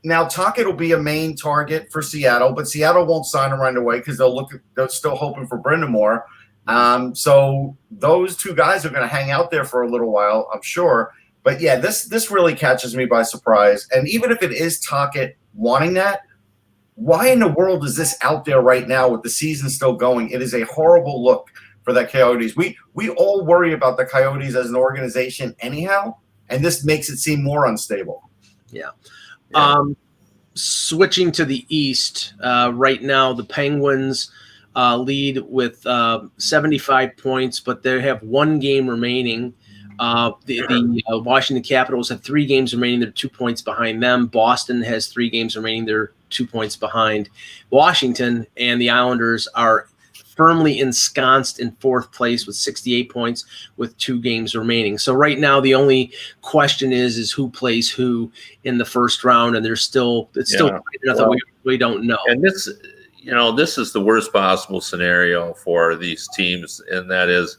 [SPEAKER 2] now Tocchet will be a main target for Seattle, but Seattle won't sign him right away because they're still hoping for Brind'Amour. So those 2 guys are going to hang out there for a little while, I'm sure. But yeah, this really catches me by surprise. And even if it is Tocchet wanting that, why in the world is this out there right now with the season still going? It is a horrible look for the Coyotes. We all worry about the Coyotes as an organization anyhow, and this makes it seem more unstable.
[SPEAKER 1] Yeah. Switching to the East, right now the Penguins lead with 75 points, but they have 1 game remaining. The Washington Capitals have 3 games remaining. They're 2 points behind them. Boston has 3 games remaining. They're 2 points behind Washington, and the Islanders are firmly ensconced in 4th place with 68 points with 2 games remaining. So right now, the only question is who plays who in the first round, and it's still nothing we don't know.
[SPEAKER 3] And this is the worst possible scenario for these teams, and that is.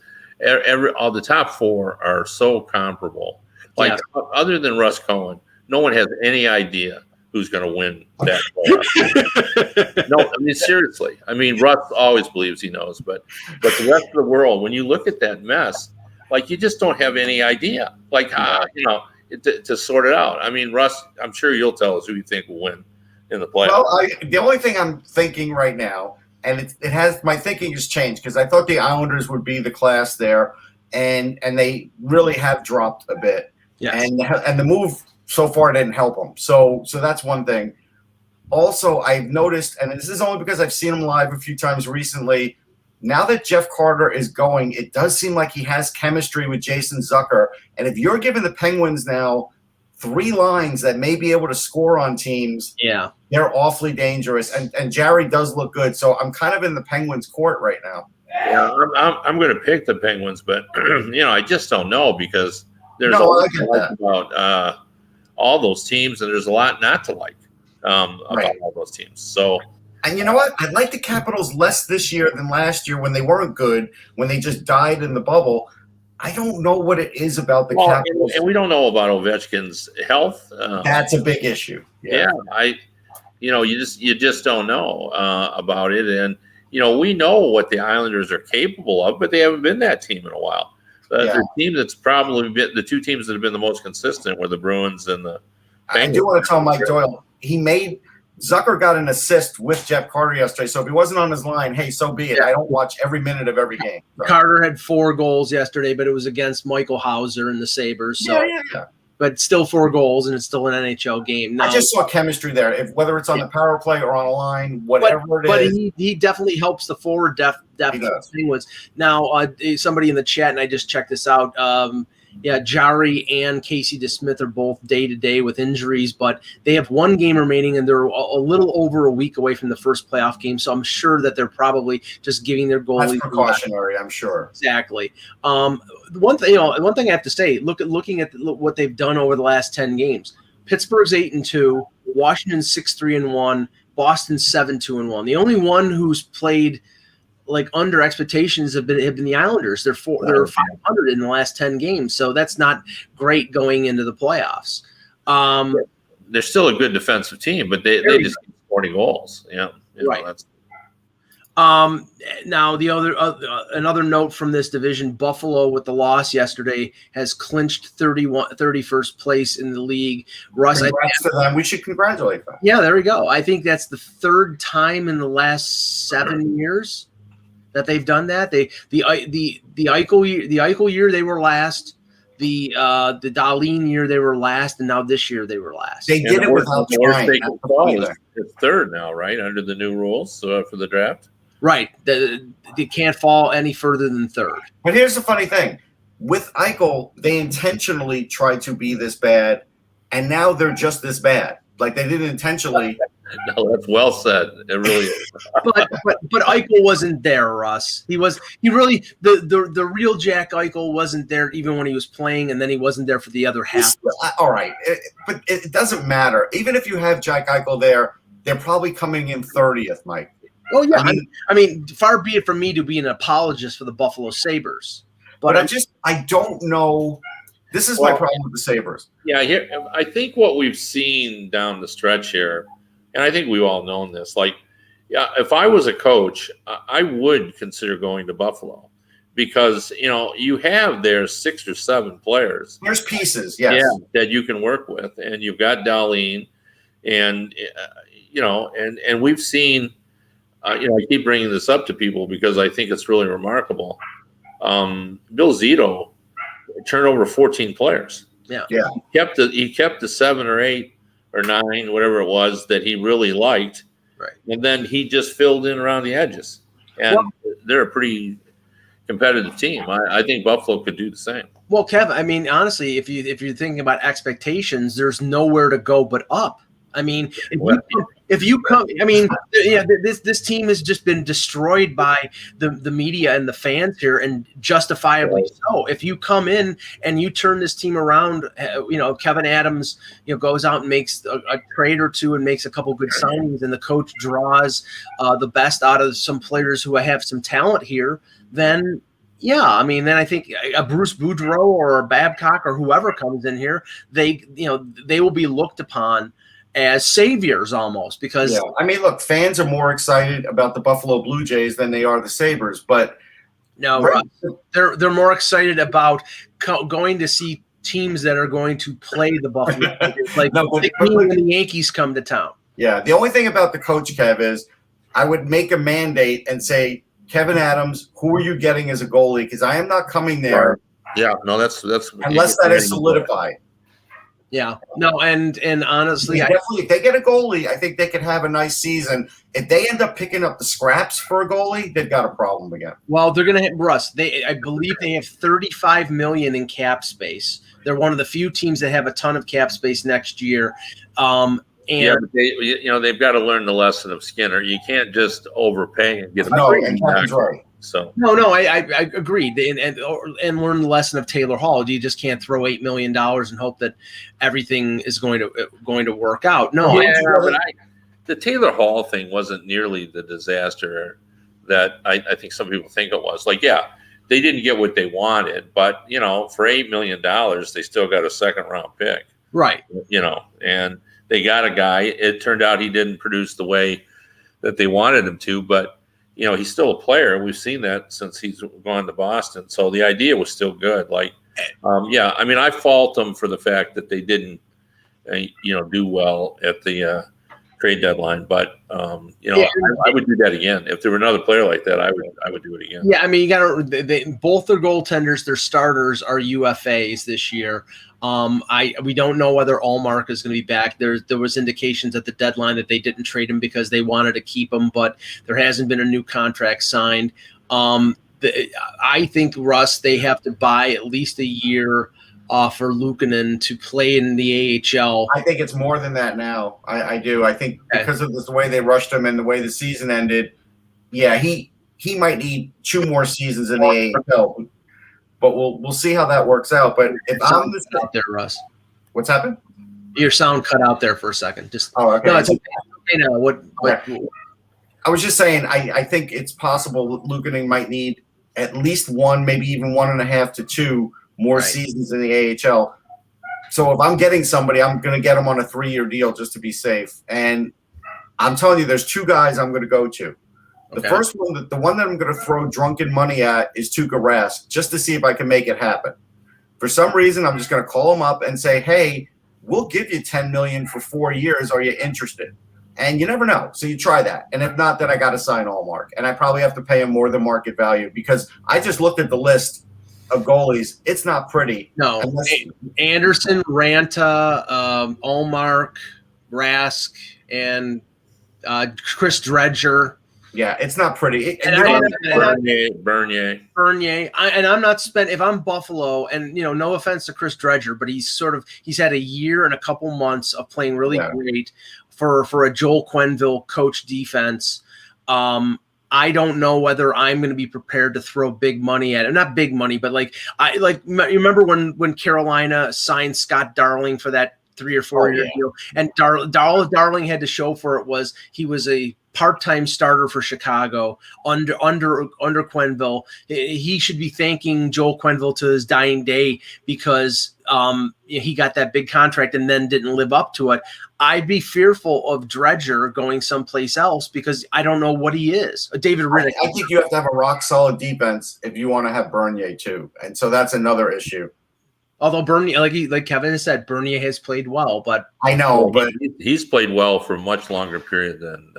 [SPEAKER 3] All the top 4 are so comparable. Like other than Russ Cohen, no one has any idea who's going to win that playoff. No, I mean seriously. I mean Russ always believes he knows, but the rest of the world, when you look at that mess, like you just don't have any idea. Like to sort it out. I mean Russ, I'm sure you'll tell us who you think will win in the playoffs.
[SPEAKER 2] Well, the only thing I'm thinking right now, and my thinking has changed because I thought the Islanders would be the class there, and they really have dropped a bit.
[SPEAKER 1] Yes.
[SPEAKER 2] And the move so far didn't help them. So that's one thing. Also, I've noticed, and this is only because I've seen him live a few times recently, now that Jeff Carter is going, it does seem like he has chemistry with Jason Zucker. And if you're giving the Penguins now 3 lines that may be able to score on teams, they're awfully dangerous. And Jarry does look good. So I'm kind of in the Penguins' court right now.
[SPEAKER 3] Yeah, I'm going to pick the Penguins, but, I just don't know because there's a lot to like about all those teams, and there's a lot not to like. About all those teams. So,
[SPEAKER 2] and you know what? I like the Capitals less this year than last year when they weren't good, when they just died in the bubble. I don't know what it is about the Capitals.
[SPEAKER 3] And we don't know about Ovechkin's health.
[SPEAKER 2] That's a big issue.
[SPEAKER 3] Yeah, you just don't know about it. And, we know what the Islanders are capable of, but they haven't been that team in a while. The team that's probably been the 2 teams that have been the most consistent were the Bruins and the Penguins.
[SPEAKER 2] I do want to tell Mike Doyle, Zucker got an assist with Jeff Carter yesterday. So if he wasn't on his line, hey, so be it. I don't watch every minute of every game. So.
[SPEAKER 1] Carter had 4 goals yesterday, but it was against Michael Hauser and the Sabres. So, but still 4 goals, and it's still an NHL game. Now,
[SPEAKER 2] I just saw chemistry there. Whether it's on the power play or on a line, whatever it is.
[SPEAKER 1] But he definitely helps the forward depth of the Penguins. Now, somebody in the chat, and I just checked this out. Jarry and Casey DeSmith are both day-to-day with injuries, but they have 1 game remaining, and they're a little over a week away from the first playoff game, so I'm sure that they're probably just giving their goalie.
[SPEAKER 2] That's precautionary, I'm sure.
[SPEAKER 1] Exactly. One thing I have to say, looking at what they've done over the last 10 games, Pittsburgh's 8-2, Washington 6-3-1, Boston 7-2-1. The only one who's played under expectations have been the Islanders. They're 500 in the last 10 games, so that's not great going into the playoffs.
[SPEAKER 3] They're still a good defensive team, but they just get 40 goals. Yeah,
[SPEAKER 1] that's. Now the another note from this division: Buffalo, with the loss yesterday, has clinched 31st place in the league. Russ,
[SPEAKER 2] congrats to them. We should congratulate them.
[SPEAKER 1] Yeah, there we go. I think that's the 3rd time in the last 7 years that they've done that. The Eichel year they were last. The Dahlin year they were last, and now this year they were last.
[SPEAKER 2] They did it without trying.
[SPEAKER 3] It's 3rd now, right, under the new rules for the draft.
[SPEAKER 1] Right, they can't fall any further than 3rd.
[SPEAKER 2] But here's the funny thing: with Eichel, they intentionally tried to be this bad, and now they're just this bad. Like they didn't intentionally.
[SPEAKER 3] No, that's well said. It really is.
[SPEAKER 1] but Eichel wasn't there, Russ. He really the real Jack Eichel wasn't there even when he was playing, and then he wasn't there for the other half.
[SPEAKER 2] All right, but it doesn't matter. Even if you have Jack Eichel there, they're probably coming in 30th, Mike.
[SPEAKER 1] Oh yeah, I mean, far be it from me to be an apologist for the Buffalo Sabres, but
[SPEAKER 2] I don't know. This is my problem with the Sabres.
[SPEAKER 3] Yeah, I think what we've seen down the stretch here, and I think we've all known this, if I was a coach, I would consider going to Buffalo because, you have there 6 or 7 players.
[SPEAKER 2] There's pieces, yes.
[SPEAKER 3] Yeah, that you can work with, and you've got Dahlin, and, and we've seen, I keep bringing this up to people because I think it's really remarkable. Bill Zito turned over 14 players.
[SPEAKER 1] Yeah.
[SPEAKER 3] He kept the 7 or 8 or 9, whatever it was that he really liked.
[SPEAKER 1] Right. And
[SPEAKER 3] then he just filled in around the edges. And they're a pretty competitive team. I think Buffalo could do the same.
[SPEAKER 1] Well, Kev, I mean, honestly, if you're thinking about expectations, there's nowhere to go but up. I mean, if you come, I mean, this team has just been destroyed by the media and the fans here, and justifiably so. If you come in and you turn this team around, Kevin Adams, goes out and makes a trade or 2 and makes a couple good signings, and the coach draws the best out of some players who have some talent here, then. Yeah, I mean, then I think a Bruce Boudreau or a Babcock or whoever comes in here, they will be looked upon as saviors almost because
[SPEAKER 2] I mean, look, fans are more excited about the Buffalo Blue Jays than they are the Sabres, but
[SPEAKER 1] no, they're more excited about going to see teams that are going to play the Buffalo Jays, when the Yankees come to town.
[SPEAKER 2] Yeah. The only thing about the coach, Kev, is I would make a mandate and say, Kevin Adams, who are you getting as a goalie? Because I am not coming there.
[SPEAKER 3] Yeah, no, that's
[SPEAKER 2] unless that is solidified.
[SPEAKER 1] Yeah, no, and honestly,
[SPEAKER 2] definitely, if they get a goalie, I think they could have a nice season. If they end up picking up the scraps for a goalie, they've got a problem again.
[SPEAKER 1] Well, they're going to hit Russ. I believe they have $35 million in cap space. They're one of the few teams that have a ton of cap space next year. And
[SPEAKER 3] but they've got to learn the lesson of Skinner. You can't just overpay and get him.
[SPEAKER 2] No, and Kevin's right.
[SPEAKER 3] So
[SPEAKER 1] no, I agreed, and learn the lesson of Taylor Hall. You just can't throw $8 million and hope that everything is going to work out. No,
[SPEAKER 3] but the Taylor Hall thing wasn't nearly the disaster that I think some people think it was. Like, yeah, they didn't get what they wanted, but for $8 million, they still got a second round pick,
[SPEAKER 1] right?
[SPEAKER 3] And they got a guy. It turned out he didn't produce the way that they wanted him to, but he's still a player. We've seen that since he's gone to Boston. So the idea was still good. Like, I fault them for the fact that they didn't, do well at the trade deadline. But I would do that again if there were another player like that. I would do it again.
[SPEAKER 1] Yeah, you got to. Both their goaltenders, their starters are UFAs this year. We don't know whether Allmark is going to be back. There was indications at the deadline that they didn't trade him because they wanted to keep him, but there hasn't been a new contract signed. I think, Russ, they have to buy at least a year for Luukkonen to play in the AHL.
[SPEAKER 2] I think it's more than that now. I do. I think because of the way they rushed him and the way the season ended, he might need 2 more seasons in the AHL. But we'll see how that works out. But if I'm
[SPEAKER 1] out there, Russ,
[SPEAKER 2] what's happened?
[SPEAKER 1] Your sound cut out there for a second. Just
[SPEAKER 2] okay.
[SPEAKER 1] No, it's okay. What?
[SPEAKER 2] I was just saying. I think it's possible Luukkonen might need at least 1, maybe even 1.5 to 2 more seasons in the AHL. So if I'm getting somebody, I'm going to get them on a 3-year deal just to be safe. And I'm telling you, there's 2 guys I'm going to go to. The first one, the one that I'm going to throw drunken money at is Tuukka Rask, just to see if I can make it happen. For some reason, I'm just going to call him up and say, hey, we'll give you $10 million for 4 years. Are you interested? And you never know. So you try that. And if not, then I got to sign Allmark. And I probably have to pay him more than market value because I just looked at the list of goalies. It's not pretty.
[SPEAKER 1] No. Anderson, Ranta, Allmark, Rask, and Chris Dredger.
[SPEAKER 2] Yeah, it's not pretty.
[SPEAKER 3] Bernier.
[SPEAKER 1] And I'm not spent. If I'm Buffalo, and no offense to Chris Dredger, but he's had a year and a couple months of playing really great for a Joel Quenneville coach defense. I don't know whether I'm going to be prepared to throw big money at it. Not big money, but you remember when Carolina signed Scott Darling for that 3 or 4 year deal, and Darling had to show for it was he was a part-time starter for Chicago under Quenneville. He should be thanking Joel Quenneville to his dying day because he got that big contract and then didn't live up to it. I'd be fearful of Dredger going someplace else because I don't know what he is. David Riddick.
[SPEAKER 2] I think you have to have a rock-solid defense if you want to have Bernier too, and so that's another issue.
[SPEAKER 1] Although Bernier, like Kevin has said, Bernier has played well, but
[SPEAKER 2] I know, but
[SPEAKER 3] he's played well for a much longer period than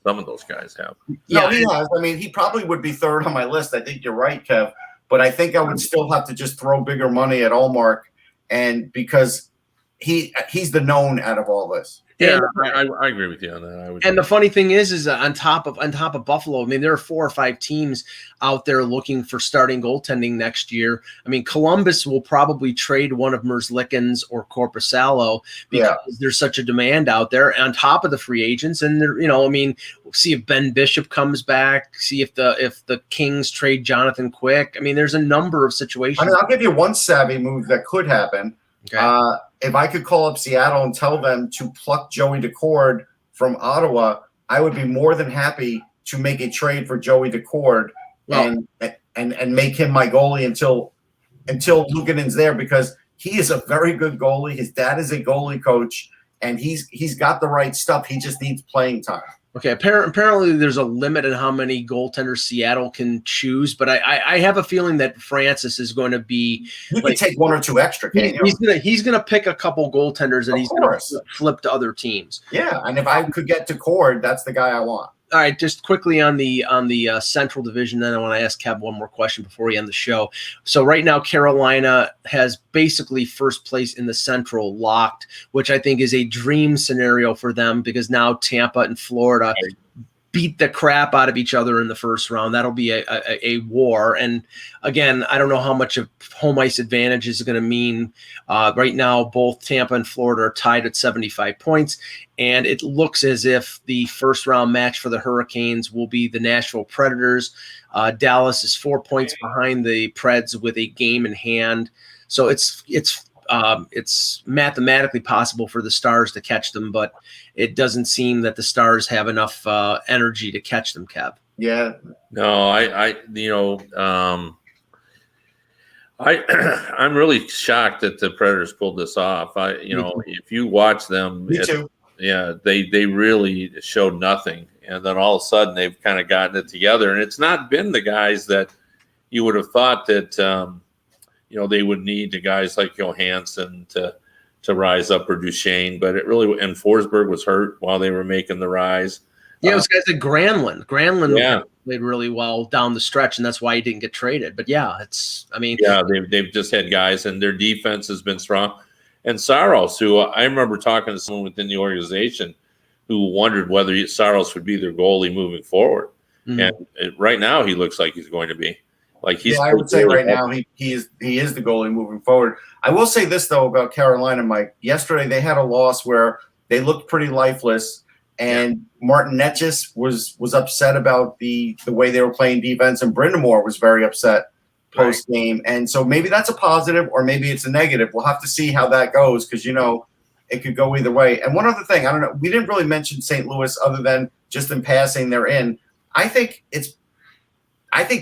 [SPEAKER 3] some of those guys have.
[SPEAKER 2] Yeah, he has. He probably would be 3rd on my list. I think you're right, Kev. But I think I would still have to just throw bigger money at Allmark, and because he's the known out of all this.
[SPEAKER 3] Yeah, I agree with you on that.
[SPEAKER 1] And the funny thing is on top of Buffalo, there are 4 or 5 teams out there looking for starting goaltending next year. Columbus will probably trade one of Merzlikins or Korpisalo because there's such a demand out there on top of the free agents. And we'll see if Ben Bishop comes back, see if the Kings trade Jonathan Quick. There's a number of situations.
[SPEAKER 2] I'll give you one savvy move that could happen. Okay. If I could call up Seattle and tell them to pluck Joey Decord from Ottawa, I would be more than happy to make a trade for Joey Decord and make him my goalie until Luukkonen's there, because he is a very good goalie. His dad is a goalie coach, and he's got the right stuff. He just needs playing time.
[SPEAKER 1] Okay, apparently there's a limit on how many goaltenders Seattle can choose, but I have a feeling that Francis is going to be.
[SPEAKER 2] You can take one or two extra.
[SPEAKER 1] He's gonna pick a couple goaltenders that he's going to flip to other teams.
[SPEAKER 2] Yeah, and if I could get to Cord, that's the guy I want.
[SPEAKER 1] All right, just quickly on the Central Division, then I want to ask Kev one more question before we end the show. So right now, Carolina has basically first place in the Central locked, which I think is a dream scenario for them because now Tampa and Florida beat the crap out of each other in the first round. That'll be a war. And again, I don't know how much of home ice advantage is going to mean. Right now, both Tampa and Florida are tied at 75 points. And it looks as if the first round match for the Hurricanes will be the Nashville Predators. Dallas is 4 points behind the Preds with a game in hand. So it's mathematically possible for the Stars to catch them, but it doesn't seem that the Stars have enough energy to catch them, Kev.
[SPEAKER 2] Yeah.
[SPEAKER 3] No, I'm really shocked that the Predators pulled this off. If you watch them,
[SPEAKER 2] Me too.
[SPEAKER 3] Yeah, they really showed nothing, and then all of a sudden they've kind of gotten it together, and it's not been the guys that you would have thought that they would need the guys like Johansson to rise up or Duchesne, but it really, and Forsberg was hurt while they were making the rise.
[SPEAKER 1] Yeah, it was guys like Granlund. Granlund played really well down the stretch, and that's why he didn't get traded. But
[SPEAKER 3] they've just had guys, and their defense has been strong. And Saros, who I remember talking to someone within the organization who wondered whether Saros would be their goalie moving forward. Mm-hmm. And right now, he looks like he's going to be.
[SPEAKER 2] I would say right now he is the goalie moving forward. I will say this though about Carolina, Mike. Yesterday they had a loss where they looked pretty lifeless, and Martin Netjes was upset about the way they were playing defense, and Brindamore was very upset post game. And so maybe that's a positive, or maybe it's a negative. We'll have to see how that goes because it could go either way. And one other thing, I don't know, we didn't really mention St. Louis other than just in passing they're in. I think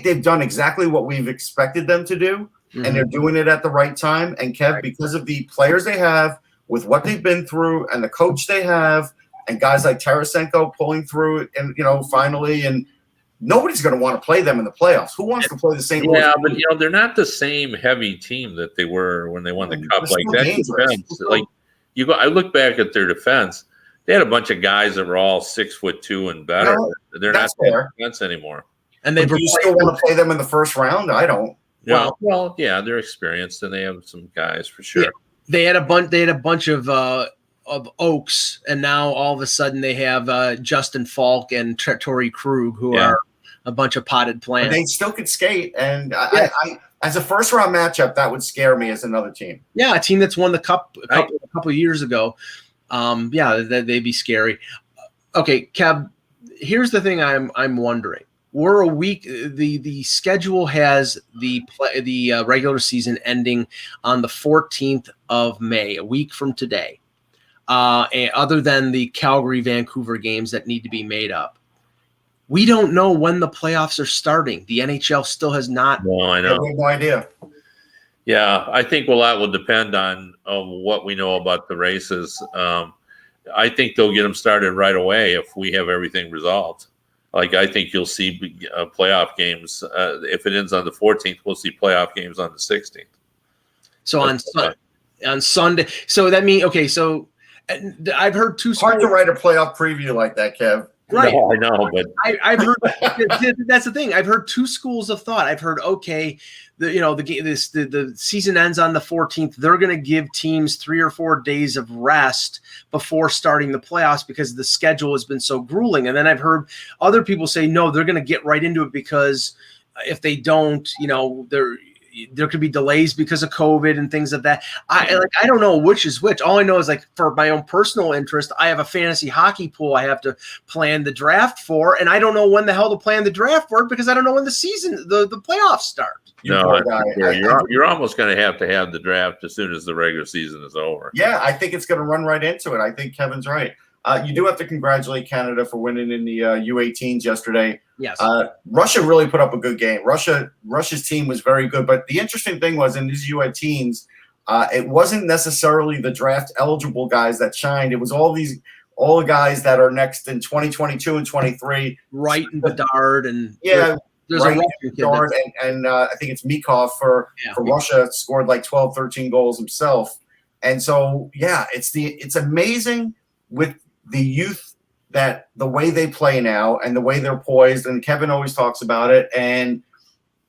[SPEAKER 2] they've done exactly what we've expected them to do, and they're doing it at the right time. And Kev, because of the players they have, with what they've been through, and the coach they have, and guys like Tarasenko pulling through it, and finally, and nobody's going to want to play them in the playoffs. Who wants to play the St. Louis?
[SPEAKER 3] Yeah, but they're not the same heavy team that they were when they won the cup. Like that defense, I look back at their defense. They had a bunch of guys that were all 6'2" and better. They're not their defense anymore.
[SPEAKER 1] And
[SPEAKER 2] do you still want to play them in the first round? I don't.
[SPEAKER 3] Well, yeah, they're experienced and they have some guys for sure.
[SPEAKER 1] Yeah, they had a bunch of Oaks, and now all of a sudden they have Justin Falk and Torrey Krug, who are a bunch of potted plants.
[SPEAKER 2] But they still could skate, and I as a first round matchup, that would scare me as another team.
[SPEAKER 1] Yeah, a team that's won the cup a couple of years ago. They'd be scary. Okay, Kev, here's the thing I'm wondering. We're a week. The schedule has the regular season ending on the 14th of May, a week from today. And other than the Calgary Vancouver games that need to be made up, we don't know when the playoffs are starting. The NHL still has not.
[SPEAKER 3] No, I know.
[SPEAKER 2] I have no idea.
[SPEAKER 3] Yeah, I think a lot will depend on what we know about the races. I think they'll get them started right away if we have everything resolved. I think you'll see playoff games. If it ends on the 14th, we'll see playoff games on the 16th.
[SPEAKER 1] So on Sunday. So that means So I've heard two.
[SPEAKER 2] Hard to write a playoff preview like that, Kev.
[SPEAKER 1] Right.
[SPEAKER 3] No, I know, but
[SPEAKER 1] I've heard that's the thing. I've heard two schools of thought. I've heard the season ends on the 14th. They're going to give teams 3 or 4 days of rest before starting the playoffs because the schedule has been so grueling. And then I've heard other people say no, they're going to get right into it because if they don't, there could be delays because of COVID and things of that. I don't know which is which. All I know is for my own personal interest, I have a fantasy hockey pool I have to plan the draft for, and I don't know when the hell to plan the draft for because I don't know when the playoffs start.
[SPEAKER 3] You're almost going to have the draft as soon as the regular season is over.
[SPEAKER 2] Yeah, I think it's going to run right into it. I think Kevin's right. You do have to congratulate Canada for winning in the U18s yesterday.
[SPEAKER 1] Yes.
[SPEAKER 2] Russia really put up a good game. Russia's team was very good. But the interesting thing was in these U18s, it wasn't necessarily the draft eligible guys that shined. It was all all the guys that are next in 2022 and 23.
[SPEAKER 1] Wright and Bedard and
[SPEAKER 2] there's Wright and Bedard and I think it's Mikov for Russia scored like 12, 13 goals himself. And so it's amazing with the youth that the way they play now and the way they're poised. And Kevin always talks about it. And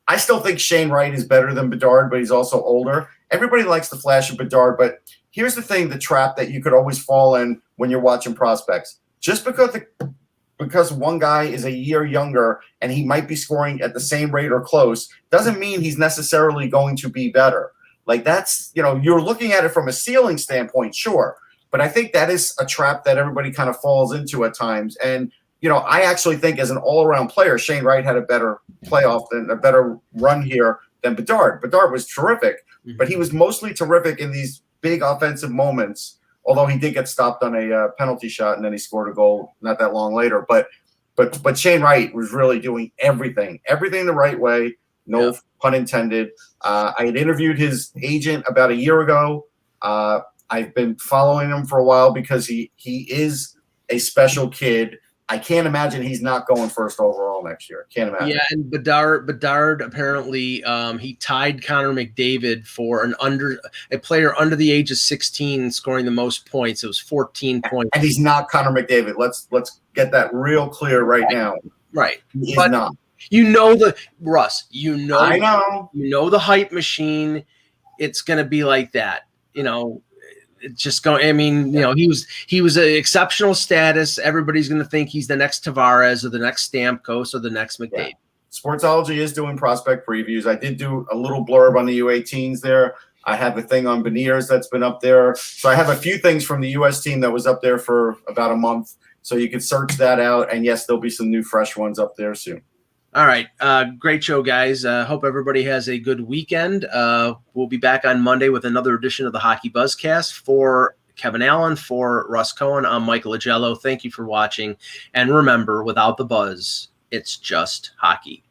[SPEAKER 2] I still think Shane Wright is better than Bedard, but he's also older. Everybody likes the flash of Bedard, but here's the thing, the trap that you could always fall in when you're watching prospects. Just because one guy is a year younger and he might be scoring at the same rate or close, doesn't mean he's necessarily going to be better. Like that's, you're looking at it from a ceiling standpoint, sure. But I think that is a trap that everybody kind of falls into at times. And, I actually think as an all-around player, Shane Wright had a better playoff and a better run here than Bedard. Bedard was terrific, but he was mostly terrific in these big offensive moments, although he did get stopped on a penalty shot and then he scored a goal not that long later. But Shane Wright was really doing everything the right way, no pun intended. I had interviewed his agent about a year ago. I've been following him for a while because he is a special kid. I can't imagine he's not going first overall next year. Can't imagine. Yeah,
[SPEAKER 1] and Bedard apparently he tied Connor McDavid for a player under the age of 16 scoring the most points. It was 14 points.
[SPEAKER 2] And he's not Connor McDavid. Let's get that real clear right now.
[SPEAKER 1] Right.
[SPEAKER 2] He's not.
[SPEAKER 1] Russ,
[SPEAKER 2] I know.
[SPEAKER 1] The hype machine, it's going to be like that. It's just going. I mean, he was an exceptional status. Everybody's going to think he's the next Tavares or the next Stamkos or the next McDavid.
[SPEAKER 2] Yeah. Sportsology is doing prospect previews. I did do a little blurb on the U18s there. I have a thing on Beniers that's been up there. So I have a few things from the U.S. team that was up there for about a month. So you can search that out. And yes, there'll be some new fresh ones up there soon.
[SPEAKER 1] All right. Great show, guys. Hope everybody has a good weekend. We'll be back on Monday with another edition of the Hockey Buzzcast. For Kevin Allen, for Russ Cohen, I'm Michael Agello. Thank you for watching. And remember, without the buzz, it's just hockey.